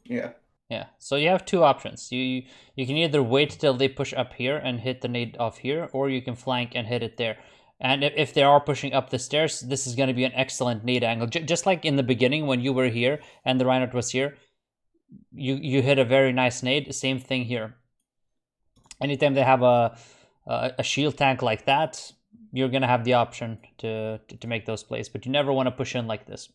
Yeah. Yeah. So you have two options. You can either wait till they push up here and hit the nade off here, or you can flank and hit it there. And if they are pushing up the stairs, this is going to be an excellent nade angle. Just like in the beginning when you were here and the Reinhardt was here, you hit a very nice nade. Same thing here. Anytime they have a shield tank like that, you're going to have the option to make those plays. But you never want to push in like this.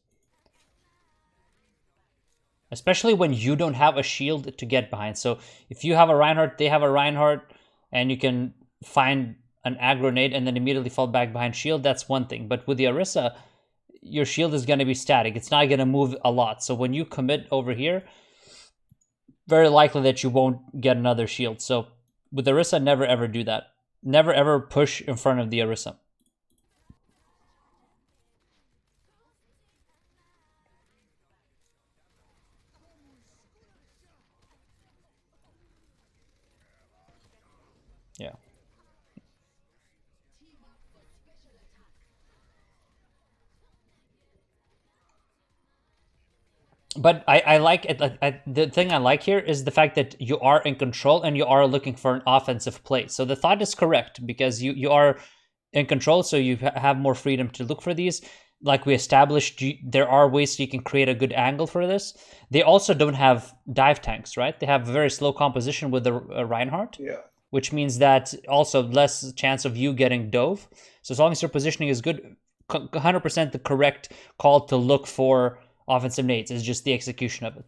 Especially when you don't have a shield to get behind. So if you have a Reinhardt, they have a Reinhardt, and you can find an aggro nade and then immediately fall back behind shield, that's one thing. But with the Orisa, your shield is going to be static. It's not going to move a lot. So when you commit over here, very likely that you won't get another shield. So with Orisa, never ever do that. Never ever push in front of the Orisa. Yeah. But I like it. The thing I like here is the fact that you are in control and you are looking for an offensive play. So the thought is correct because you are in control, so you have more freedom to look for these. like we established, there are ways you can create a good angle for this. They also don't have dive tanks, right? They have a very slow composition with the Reinhardt, which means that also less chance of you getting dove. So as long as your positioning is good, 100% the correct call to look for offensive nades is just the execution of it.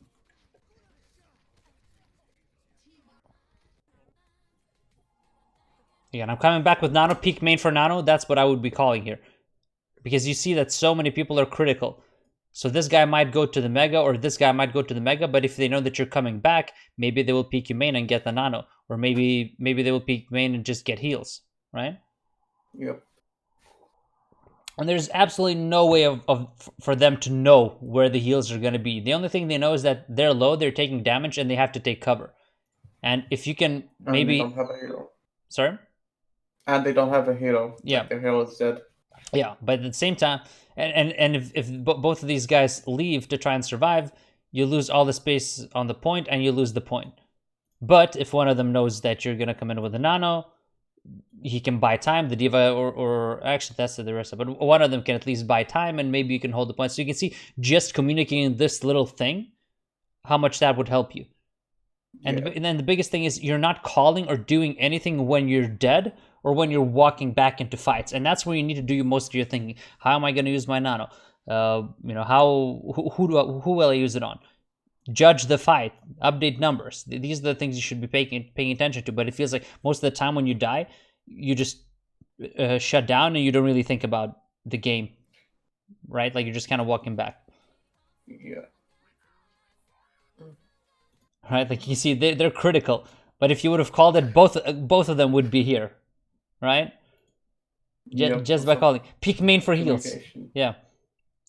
Yeah, and I'm coming back with nano, peak main for nano. That's what I would be calling here. Because you see that so many people are critical. So this guy might go to the mega, or this guy might go to the mega, but if they know that you're coming back, maybe they will peek you main and get the nano. Or maybe they will peek main and just get heals, right? Yep. And there's absolutely no way for them to know where the heals are going to be. The only thing they know is that they're low, they're taking damage, and they have to take cover. And if you can maybe... And they don't have a hero. Sorry? And they don't have a hero. Yeah. Like their hero is dead. Yeah, but at the same time, and if both of these guys leave to try and survive, you lose all the space on the point and you lose the point. But if one of them knows that you're going to come in with a nano, he can buy time, the diva, or actually that's the rest of it, but one of them can at least buy time and maybe you can hold the point. So you can see just communicating this little thing, how much that would help you. And, and then the biggest thing is you're not calling or doing anything when you're dead or when you're walking back into fights. And that's where you need to do most of your thinking. How am I going to use my nano? You know, who will I use it on? Judge the fight, update numbers. These are the things you should be paying attention to. But it feels like most of the time when you die, you just shut down and you don't really think about the game, right? Like you're just kind of walking back. Yeah. Right, like you see, they're critical. But if you would have called it, both of them would be here, right? Just by calling peak main for heals. Yeah,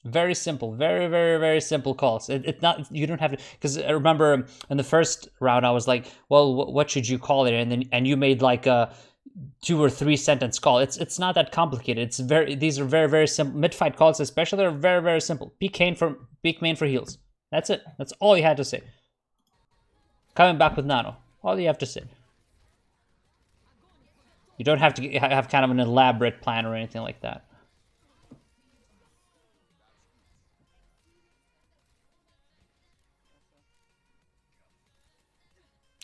very simple, very very simple calls. It's not, you don't have to, because I remember in the first round I was like, well, what should you call it? And you made like a 2 or 3 sentence call. It's not that complicated. These are very simple mid fight calls, especially are very simple. Peak main for heals. That's it. That's all you had to say. Coming back with nano. All you have to say. You don't have to have kind of an elaborate plan or anything like that.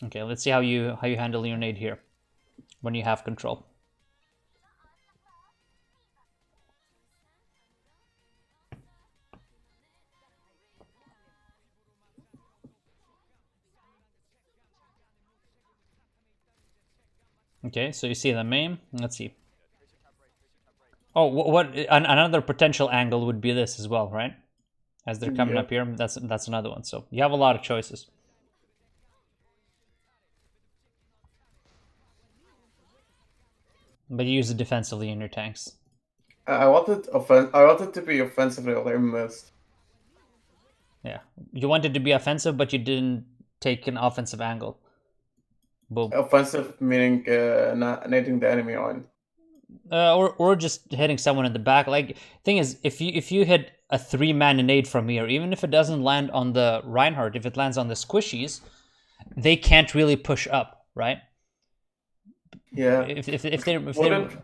Okay, let's see how you handle your nade here when you have control. Okay, so you see the main. Let's see. Oh, what another potential angle would be this as well, right? As they're coming up here, that's another one. So you have a lot of choices. But you use it defensively in your tanks. I wanted to be offensively, I missed. Yeah, you wanted to be offensive, but you didn't take an offensive angle. Boom. Offensive meaning nading the enemy on. Or just hitting someone in the back. Like, thing is, if you hit a 3-man nade from here, even if it doesn't land on the Reinhardt, if it lands on the squishies, they can't really push up, right? Yeah. If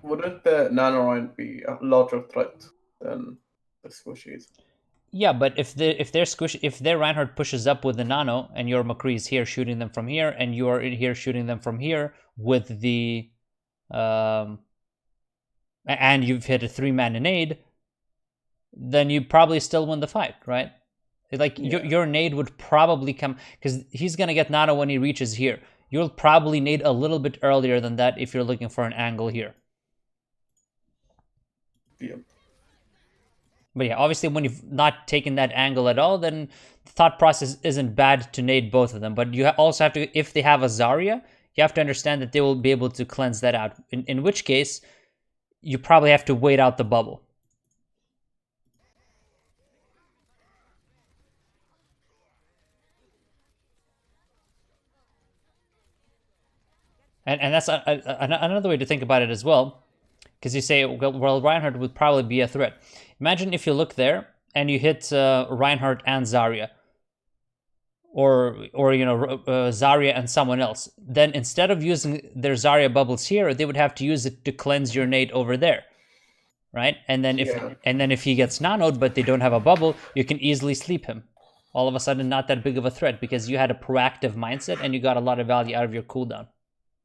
wouldn't the nano Reinhardt be a larger threat than the squishies? Yeah, but if their Reinhardt pushes up with the nano and your McCree is here shooting them from here and you are in here shooting them from here with the and you've hit a 3-man nade, then you probably still win the fight, right? Like your nade would probably come, because he's gonna get nano when he reaches here. You'll probably nade a little bit earlier than that if you're looking for an angle here. Yeah. But yeah, obviously when you've not taken that angle at all, then the thought process isn't bad to nade both of them. But you also have to, if they have a Zarya, you have to understand that they will be able to cleanse that out. In which case, you probably have to wait out the bubble. And that's another way to think about it as well. Because you say, well, Reinhardt would probably be a threat. Imagine if you look there and you hit Reinhardt and Zarya, or you know, Zarya and someone else. Then instead of using their Zarya bubbles here, they would have to use it to cleanse your nade over there. right? And then if he gets nanoed but they don't have a bubble, you can easily sleep him. All of a sudden, not that big of a threat because you had a proactive mindset and you got a lot of value out of your cooldown.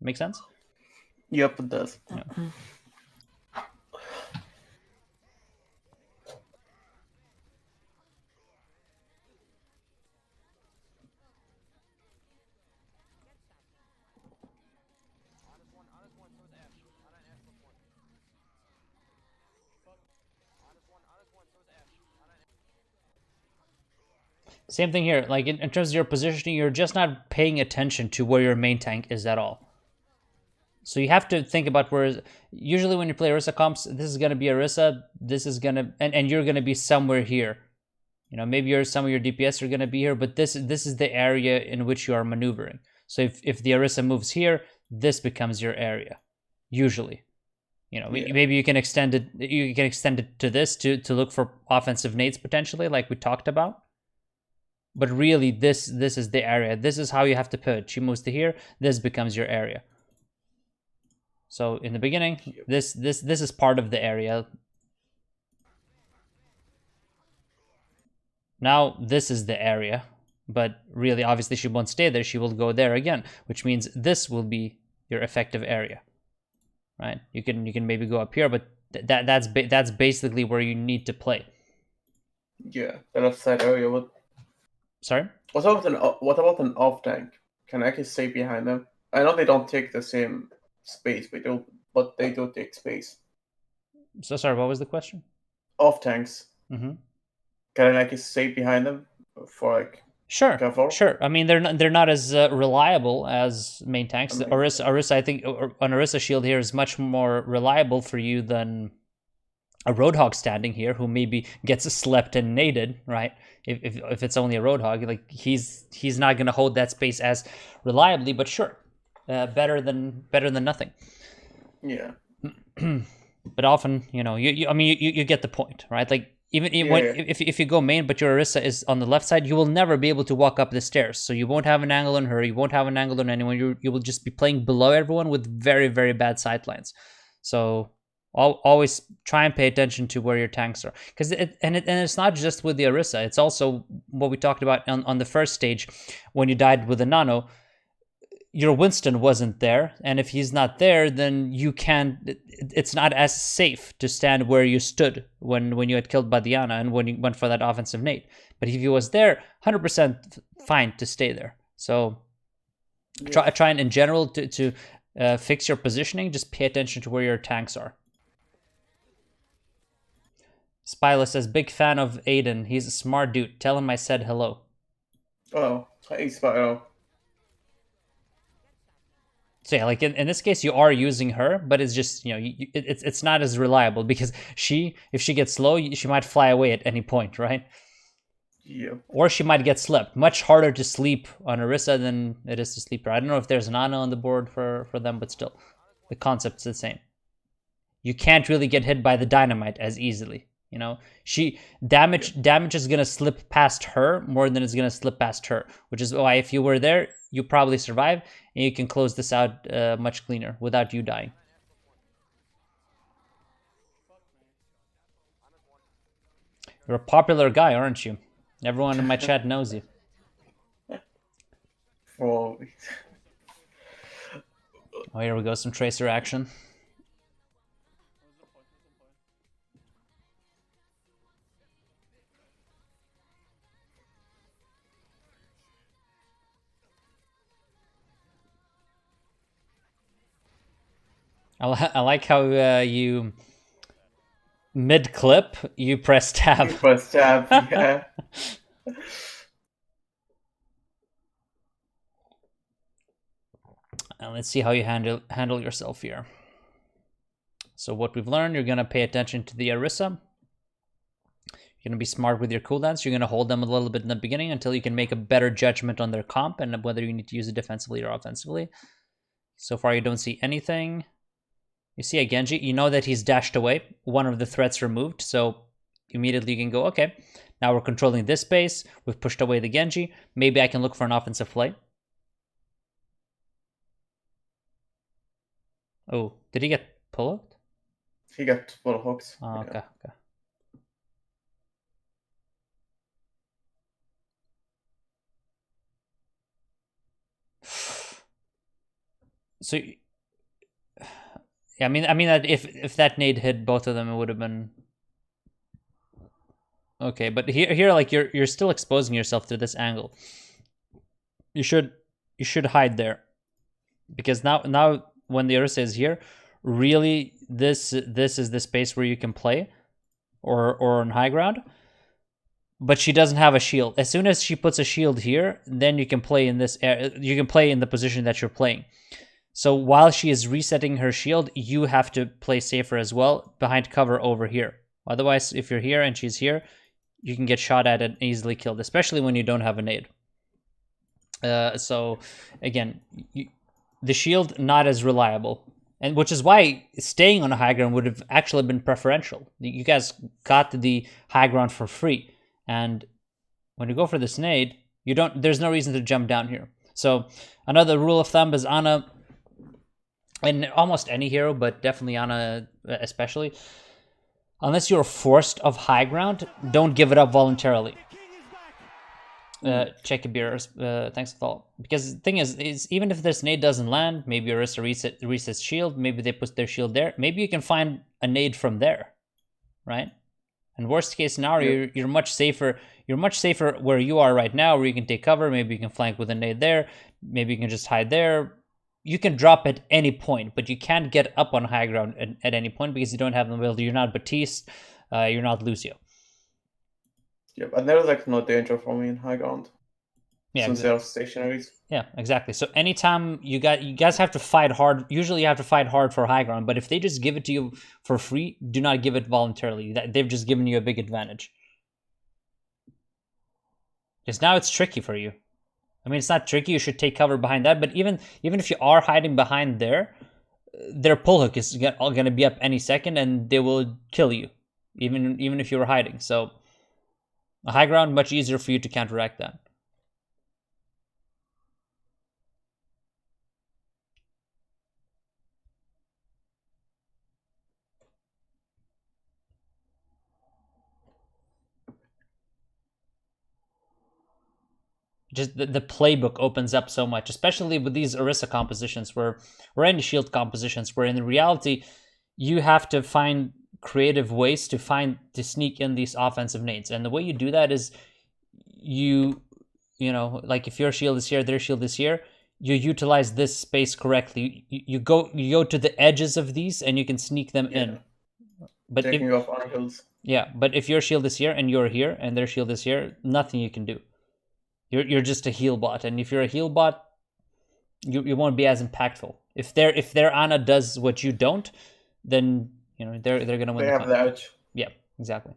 Make sense? Yep, it does. Yeah. Same thing here. Like in terms of your positioning, you're just not paying attention to where your main tank is at all. So you have to think about where. Usually, when you play Orisa comps, this is going to be Orisa. This is going to, and you're going to be somewhere here. You know, maybe some of your DPS are going to be here, but this is the area in which you are maneuvering. So if the Orisa moves here, this becomes your area. Usually, you know, maybe you can extend it. You can extend it to this to look for offensive nades potentially, like we talked about. But really, this is the area. This is how you have to pivot. She moves to here. This becomes your area. So in the beginning, this is part of the area. Now this is the area, but really, obviously, she won't stay there. She will go there again, which means this will be your effective area, right? You can maybe go up here, but that's basically where you need to play. Yeah, the left side area would. Sorry? What about an off tank? Can I just stay behind them? I know they don't take the same space, but they do take space. So sorry, what was the question? Off tanks. Mm-hmm. Can I just stay behind them for like cover? Sure. I mean, they're not as reliable as main tanks. Orisa, I think an Orisa shield here is much more reliable for you than a Roadhog standing here who maybe gets slept and naded, right? If it's only a Roadhog, like he's not going to hold that space as reliably, but sure, better than nothing. Yeah. But often, you know, you get the point, right? Like if you go main, but your Orisa is on the left side, you will never be able to walk up the stairs. So you won't have an angle on her. You won't have an angle on anyone. You will just be playing below everyone with very, very bad sightlines. So always try and pay attention to where your tanks are, because it's not just with the Orisa. It's also what we talked about on the first stage when you died with a nano. Your Winston wasn't there, and if he's not there, then you can't. It's not as safe to stand where you stood when you had killed Badiana and when you went for that offensive nade. But if he was there, 100% fine to stay there. So try and in general to fix your positioning. Just pay attention to where your tanks are. Spyla says, big fan of Aiden. He's a smart dude. Tell him I said hello. Oh, hey Spyla. So yeah, like in this case, you are using her, but it's just, you know, it's not as reliable because if she gets slow, she might fly away at any point, right? Yeah. Or she might get slept. Much harder to sleep on Orisa than it is to sleep her. I don't know if there's nano on the board for them, but still, the concept's the same. You can't really get hit by the dynamite as easily. You know, damage is gonna slip past her more than it's gonna slip past her, which is why if you were there, you probably survive and you can close this out much cleaner without you dying. You're a popular guy, aren't you? Everyone in my chat knows you. Oh, here we go, some tracer action. I like how you mid clip you press tab. You press tab, yeah. And let's see how you handle yourself here. So what we've learned, you're gonna pay attention to the Orisa. You're gonna be smart with your cooldowns. You're gonna hold them a little bit in the beginning until you can make a better judgment on their comp and whether you need to use it defensively or offensively. So far, you don't see anything. You see a Genji, you know that he's dashed away, one of the threats removed, so immediately you can go, okay, now we're controlling this space, we've pushed away the Genji, maybe I can look for an offensive play. Oh, did he get pulled? He got full hooked. Oh, okay, okay. So, yeah, I mean that if that nade hit both of them, it would have been okay. But here, like you're still exposing yourself to this angle. You should hide there, because now when the Ursa is here, really this is the space where you can play, or on high ground. But she doesn't have a shield. As soon as she puts a shield here, then you can play in this. You can play in the position that you're playing. So while she is resetting her shield, you have to play safer as well, behind cover over here. Otherwise, if you're here and she's here, you can get shot at and easily killed, especially when you don't have a nade. So again, the shield not as reliable, and which is why staying on a high ground would have actually been preferential. You guys got the high ground for free, and when you go for this nade, you don't. There's no reason to jump down here. So another rule of thumb is Ana, and almost any hero, but definitely Ana especially, unless you're forced of high ground, don't give it up voluntarily. Check your beers. Thanks for thought. Because the thing is even if this nade doesn't land, maybe Orisa resets shield. Maybe they put their shield there. Maybe you can find a nade from there, right? And worst case scenario, you're much safer. You're much safer where you are right now, where you can take cover. Maybe you can flank with a nade there. Maybe you can just hide there. You can drop at any point, but you can't get up on high ground at any point because you don't have the ability. You're not Batiste. You're not Lucio. Yeah, but there's like no danger for me in high ground. Yeah, since they're stationaries. Yeah, exactly. So anytime you guys have to fight hard. Usually you have to fight hard for high ground, but if they just give it to you for free, do not give it voluntarily. They've just given you a big advantage. Because now it's tricky for you. I mean, it's not tricky. You should take cover behind that. But even if you are hiding behind there, their pull hook is going to be up any second, and they will kill you, even if you were hiding. So a high ground, much easier for you to counteract that. Just the playbook opens up so much, especially with these Orisa compositions or any shield compositions, where in reality you have to find creative ways to sneak in these offensive nades. And the way you do that is you know, like if your shield is here, their shield is here, you utilize this space correctly. You go to the edges of these and you can sneak them in. But taking off angles. Yeah, but if your shield is here and you're here and their shield is here, nothing you can do. You're just a heal bot, and if you're a heal bot, you won't be as impactful. If their Ana does what you don't, then you know they're gonna win. They have the edge. Yeah, exactly.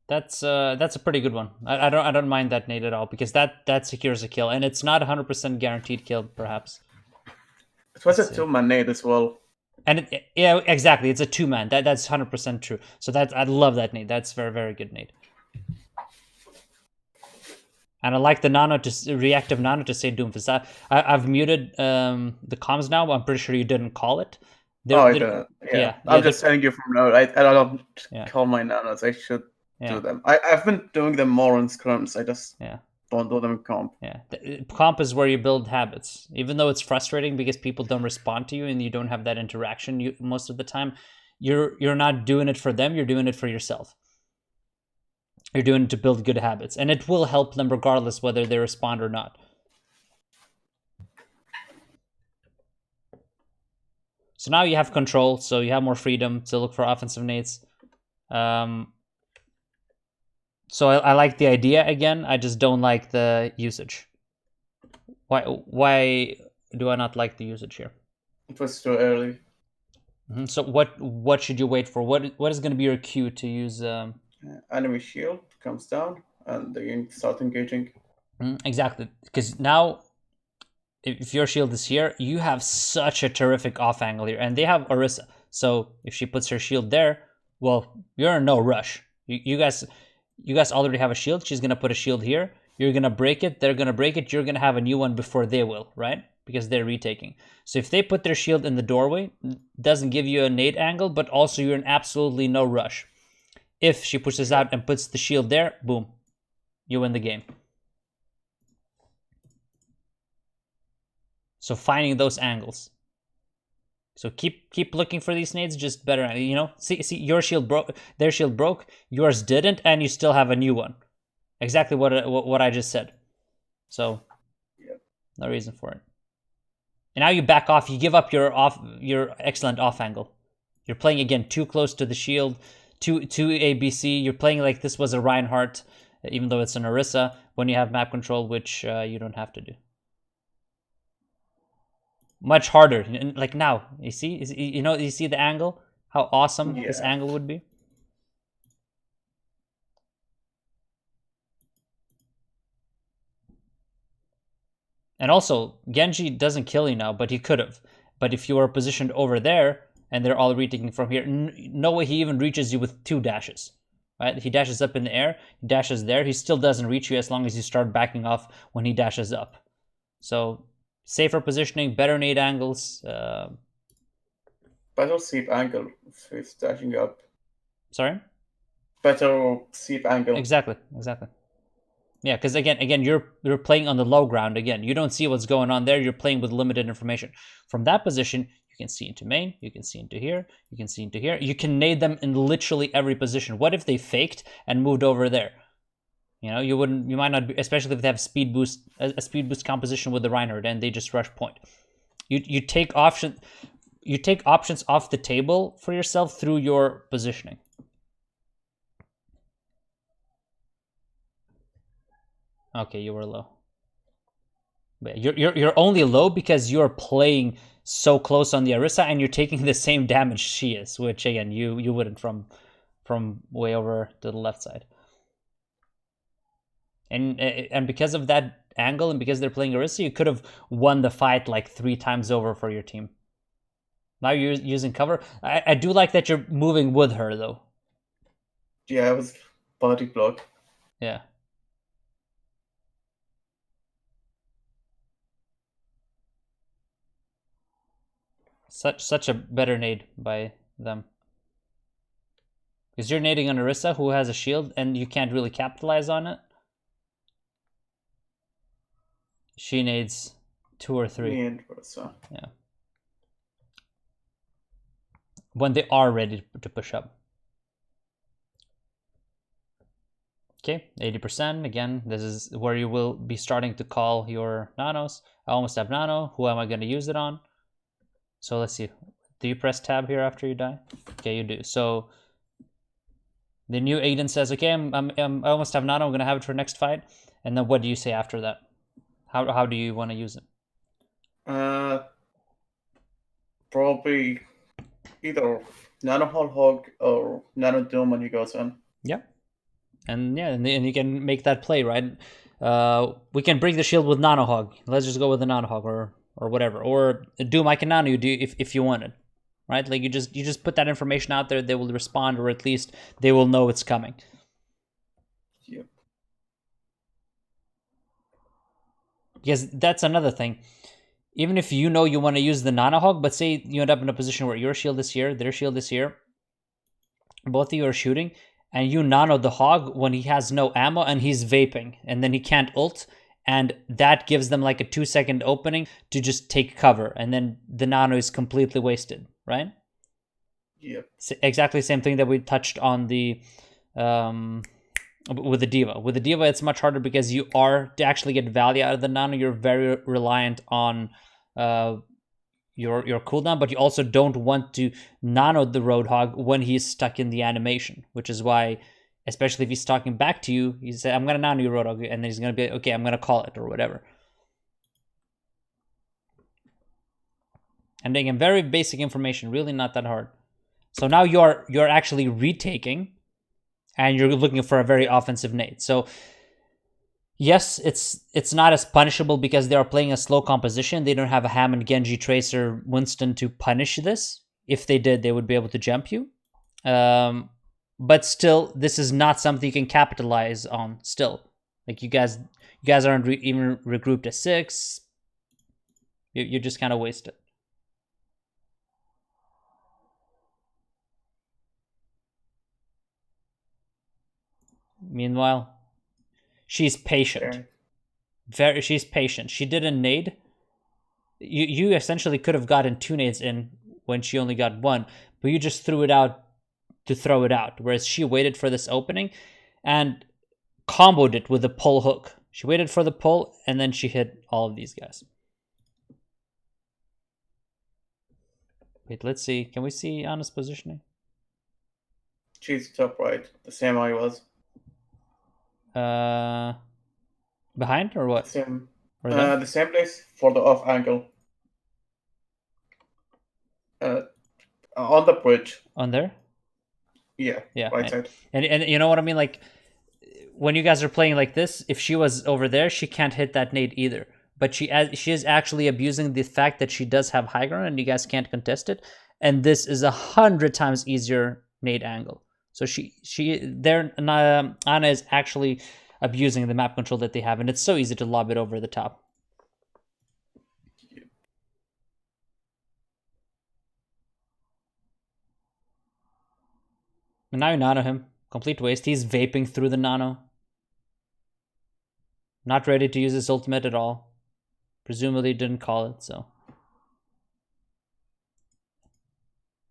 That's a pretty good one. I don't mind that nade at all, because that secures a kill, and it's not 100% guaranteed kill, perhaps. It was a 2-man nade as well. And yeah, exactly. It's a 2-man. That's 100% true. So I love that nade. That's very, very good nade. And I like the nano reactive nano to say Doomfist. I've muted the comms now. I'm pretty sure you didn't call it. Yeah. I'm just telling you from now. I don't call my nanos. I should do them. I've been doing them more on scrims. I just don't do them in comp. Yeah, comp is where you build habits. Even though it's frustrating because people don't respond to you and you don't have that interaction most of the time, you're not doing it for them. You're doing it for yourself. You're doing it to build good habits, and it will help them regardless whether they respond or not. So now you have control, so you have more freedom to look for offensive nades. So I like the idea again. I just don't like the usage. Why do I not like the usage here? It was too early. So what should you wait for? What is going to be your cue to use? Enemy shield comes down and they start engaging. Exactly, because now if your shield is here, you have such a terrific off angle here, and they have Orisa. So if she puts her shield there, well, you're in no rush. You guys already have a shield. She's gonna put a shield here. You're gonna break it. They're gonna break it. You're gonna have a new one before they will, right? Because they're retaking. So if they put their shield in the doorway, it doesn't give you a nade angle, but also you're in absolutely no rush. If she pushes out and puts the shield there, boom, you win the game. So finding those angles. So keep looking for these nades, just better. You know, see your shield broke, their shield broke, yours didn't, and you still have a new one. Exactly what I just said. So no reason for it. And now you back off. You give up your excellent off angle. You're playing again too close to the shield, too ABC. You're playing like this was a Reinhardt, even though it's an Orisa. When you have map control, which you don't have to do. Much harder. Like now, you see, you see the angle. How awesome this angle would be. And also, Genji doesn't kill you now, but he could have. But if you are positioned over there, and they're all retaking from here, no way he even reaches you with 2 dashes. Right? He dashes up in the air, he dashes there, he still doesn't reach you as long as you start backing off when he dashes up. So, safer positioning, better nade angles. Better seep angle if he's dashing up. Sorry? Better seep angle. Exactly. Yeah, because again, you're playing on the low ground again. You don't see what's going on there. You're playing with limited information. From that position, you can see into main, you can see into here, you can see into here. You can nade them in literally every position. What if they faked and moved over there? You know, you might not be, especially if they have speed boost, a speed boost composition with the Reinhardt and they just rush point. You take options off the table for yourself through your positioning. Okay, you were low. But you're only low because you're playing so close on the Orisa and you're taking the same damage she is, which again you wouldn't from way over to the left side. And because of that angle and because they're playing Orisa, you could have won the fight like 3 times over for your team. Now you're using cover. I do like that you're moving with her though. Yeah, it was body block. Yeah. Such a better nade by them. Because you're nading on Orisa, who has a shield, and you can't really capitalize on it. She nades 2 or 3. Me and Orisa. Yeah. When they are ready to push up. Okay, 80%. Again, this is where you will be starting to call your nanos. I almost have nano. Who am I going to use it on? So let's see. Do you press tab here after you die? Okay, you do. So the new Aiden says, okay, I almost have nano. I'm going to have it for next fight. And then what do you say after that? How do you want to use it? Probably either nano whole hog or nano doom when he goes in. Yeah. And yeah, and you can make that play, right? We can break the shield with nano hog. Let's just go with the nano hog or whatever. Or doom I can nano you do if you want it. Right? Like you just put that information out there, they will respond, or at least they will know it's coming. Yep. Because that's another thing. Even if you know you want to use the nano hog, but say you end up in a position where your shield is here, their shield is here, both of you are shooting, and you nano the hog when he has no ammo and he's vaping, and then he can't ult, and that gives them like a 2-second opening to just take cover, and then the nano is completely wasted, right? Yep. Exactly the same thing that we touched on the with the diva. With the diva, it's much harder because you are to actually get value out of the nano. You're very reliant on your cooldown, but you also don't want to nano the roadhog when he's stuck in the animation, which is why, especially if he's talking back to you, he said, I'm gonna nano your roadhog, and then he's gonna be okay, I'm gonna call it or whatever. And again, very basic information, really not that hard. So now you're actually retaking, and you're looking for a very offensive nade. So Yes, it's not as punishable because they are playing a slow composition. They don't have a Hammond, Genji, Tracer, Winston to punish this. If they did, they would be able to jump you. But still, this is not something you can capitalize on. Still, like you guys aren't even regrouped at 6. You're just kind of wasted. Meanwhile, she's patient. She's patient. She didn't nade. You essentially could have gotten 2 nades in when she only got 1, but you just threw it out to throw it out. Whereas she waited for this opening and comboed it with the pull hook. She waited for the pull and then she hit all of these guys. Wait, let's see. Can we see Anna's positioning? She's top right, the same I was. Behind or what? The same place for the off angle. On the bridge. On there? Yeah. Right side. And you know what I mean? Like when you guys are playing like this, if she was over there, she can't hit that nade either. But she is actually abusing the fact that she does have high ground and you guys can't contest it. And this is 100 times easier nade angle. So Anna is actually abusing the map control that they have, and it's so easy to lob it over the top. And now you nano him. Complete waste. He's vaping through the nano. Not ready to use his ultimate at all. Presumably didn't call it, so.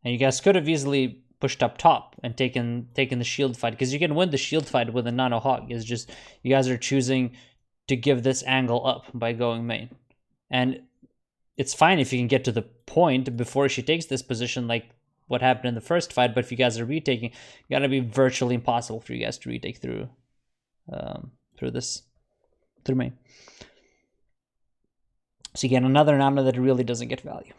And you guys could have easily pushed up top and taken the shield fight, because you can win the shield fight with a nano hog. It's just you guys are choosing to give this angle up by going main. And it's fine if you can get to the point before she takes this position, like what happened in the first fight, but if you guys are retaking, it's gotta be virtually impossible for you guys to retake through main. So again, another nano that really doesn't get value.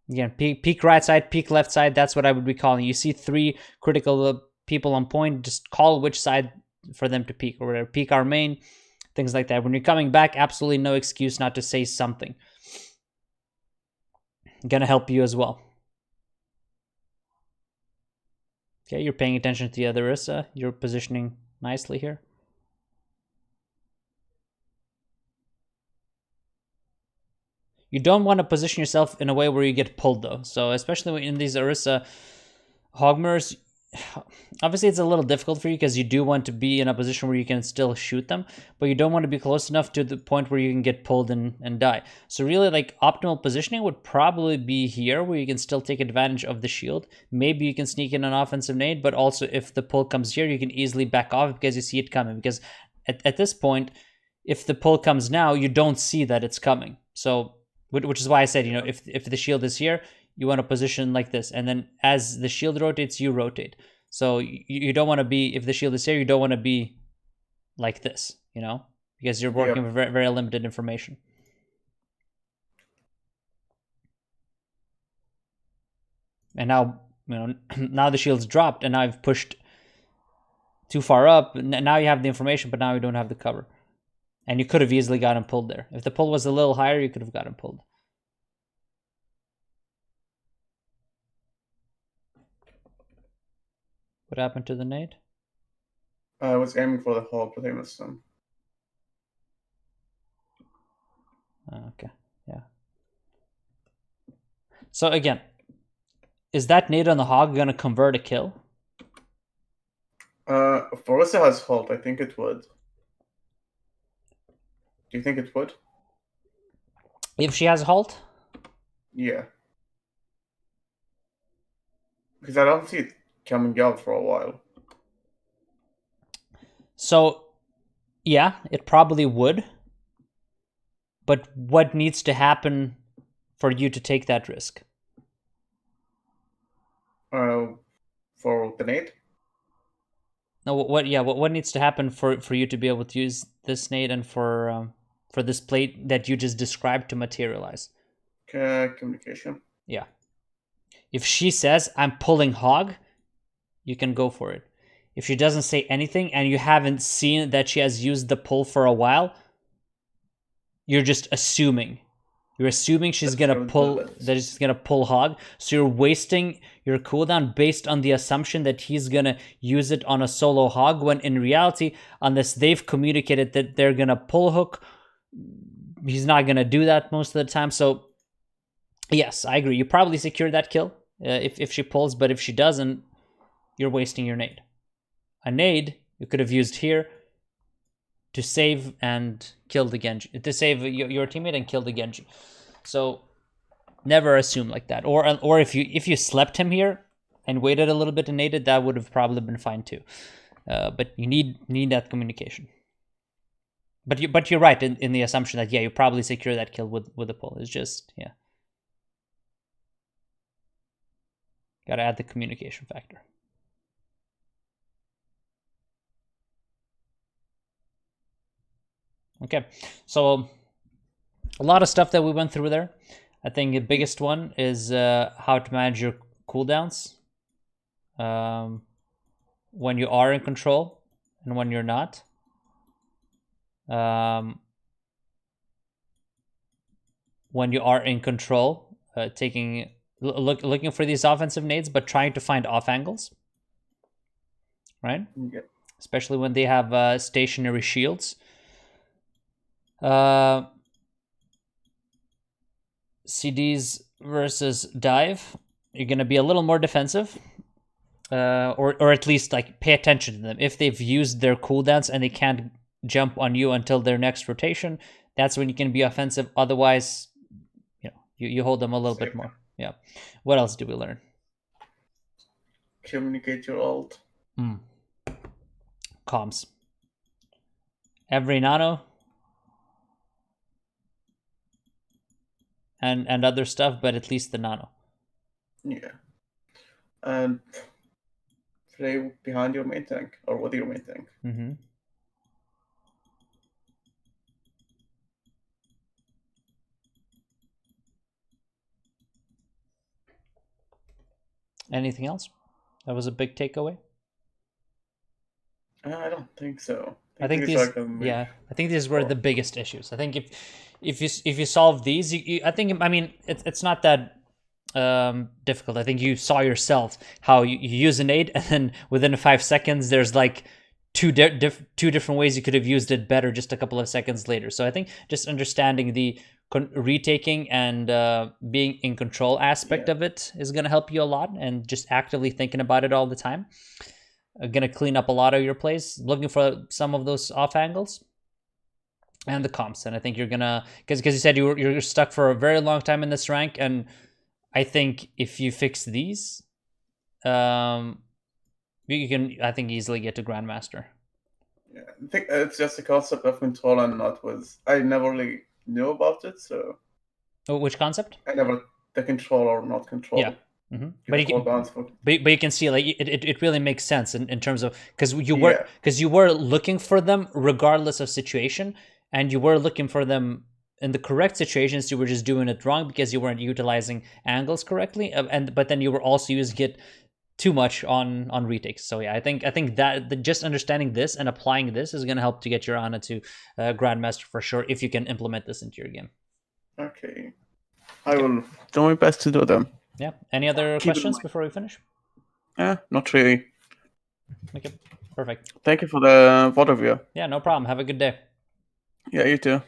Again, peek right side, peek left side. That's what I would be calling. You see 3 critical people on point. Just call which side for them to peek or whatever. Peek our main, things like that. When you're coming back, absolutely no excuse not to say something. Gonna help you as well. Okay, you're paying attention to the other Orisa. You're positioning nicely here. You don't want to position yourself in a way where you get pulled, though. So especially in these Orisa hog mirrors, obviously it's a little difficult for you because you do want to be in a position where you can still shoot them, but you don't want to be close enough to the point where you can get pulled and die. So really, like, optimal positioning would probably be here where you can still take advantage of the shield. Maybe you can sneak in an offensive nade, but also if the pull comes here, you can easily back off because you see it coming. Because at this point, if the pull comes now, you don't see that it's coming. So, which is why I said, if the shield is here, you want to position like this. And then as the shield rotates, you rotate. So you don't want to be, if the shield is here, you don't want to be like this, because you're working with very, very limited information. And now, now the shield's dropped and now I've pushed too far up. Now you have the information, but now you don't have the cover. And you could have easily gotten pulled there. If the pull was a little higher, you could have gotten pulled. What happened to the nade? I was aiming for the hog, but I missed them. Okay, yeah. So again, is that nade on the hog going to convert a kill? If Orisa has halt, I think it would. Do you think it would? If she has halt? Yeah. Because I don't see it coming out for a while. So, yeah, it probably would. But what needs to happen for you to take that risk? For the nade? No, what needs to happen for you to be able to use this nade and for this plate that you just described to materialize? Communication. Yeah. If she says, I'm pulling hog, you can go for it. If she doesn't say anything and you haven't seen that she has used the pull for a while, you're just assuming. You're assuming she's gonna pull, that she's gonna pull hog. So you're wasting your cooldown based on the assumption that he's gonna use it on a solo hog, when in reality, unless they've communicated that they're gonna pull hook, he's not gonna do that most of the time. So yes, I agree. You probably secure that kill if she pulls, but if she doesn't, you're wasting your nade. A nade you could have used here to save and kill the Genji, to save your teammate and kill the Genji. So never assume like that. Or if you slept him here and waited a little bit and naded, that would have probably been fine too. But you need that communication. But you're right in the assumption that you probably secure that kill with the pull. It's just gotta add the communication factor. Okay, so a lot of stuff that we went through there. I think the biggest one is how to manage your cooldowns when you are in control and when you're not. When you are in control, looking for these offensive nades, but trying to find off angles, right? Yeah. Especially when they have stationary shields. CDs versus dive, you're gonna be a little more defensive, or at least like pay attention to them. If they've used their cooldowns and they can't jump on you until their next rotation, that's when you can be offensive. Otherwise, you hold them a little bit more. Yeah. What else do we learn? Communicate your ult. Comms. Every nano and other stuff, but at least the nano. Yeah. And play behind your main tank or with your main tank. Mm-hmm. Anything else? That was a big takeaway. I don't think so. I think these were the biggest issues. I think if you solve these, it's not that difficult. I think you saw yourself how you use a nade, and then within 5 seconds, there's like two different ways you could have used it better just a couple of seconds later. So I think just understanding the retaking and being in control aspect of it is going to help you a lot, and just actively thinking about it all the time. Going to clean up a lot of your plays, looking for some of those off angles and the comps. And I think you're gonna, because you said you're stuck for a very long time in this rank, and I think if you fix these, you can, I think, easily get to Grandmaster. Yeah, I think it's just the concept of control and not I never really knew about it, so. Which concept? I never, the control or not control. Yeah. Mm-hmm. But you can see like it really makes sense in terms of, because you were looking for them regardless of situation, and you were looking for them in the correct situations. You were just doing it wrong because you weren't utilizing angles correctly, but then you were also using it too much on retakes. So yeah, I think that just understanding this and applying this is going to help to get your Ana to Grandmaster for sure, if you can implement this into your game. Okay, I will do my best to do them. Yeah. Any other questions before we finish? Not really. Okay, perfect. Thank you for the both of you. Yeah, no problem. Have a good day. Yeah, you too.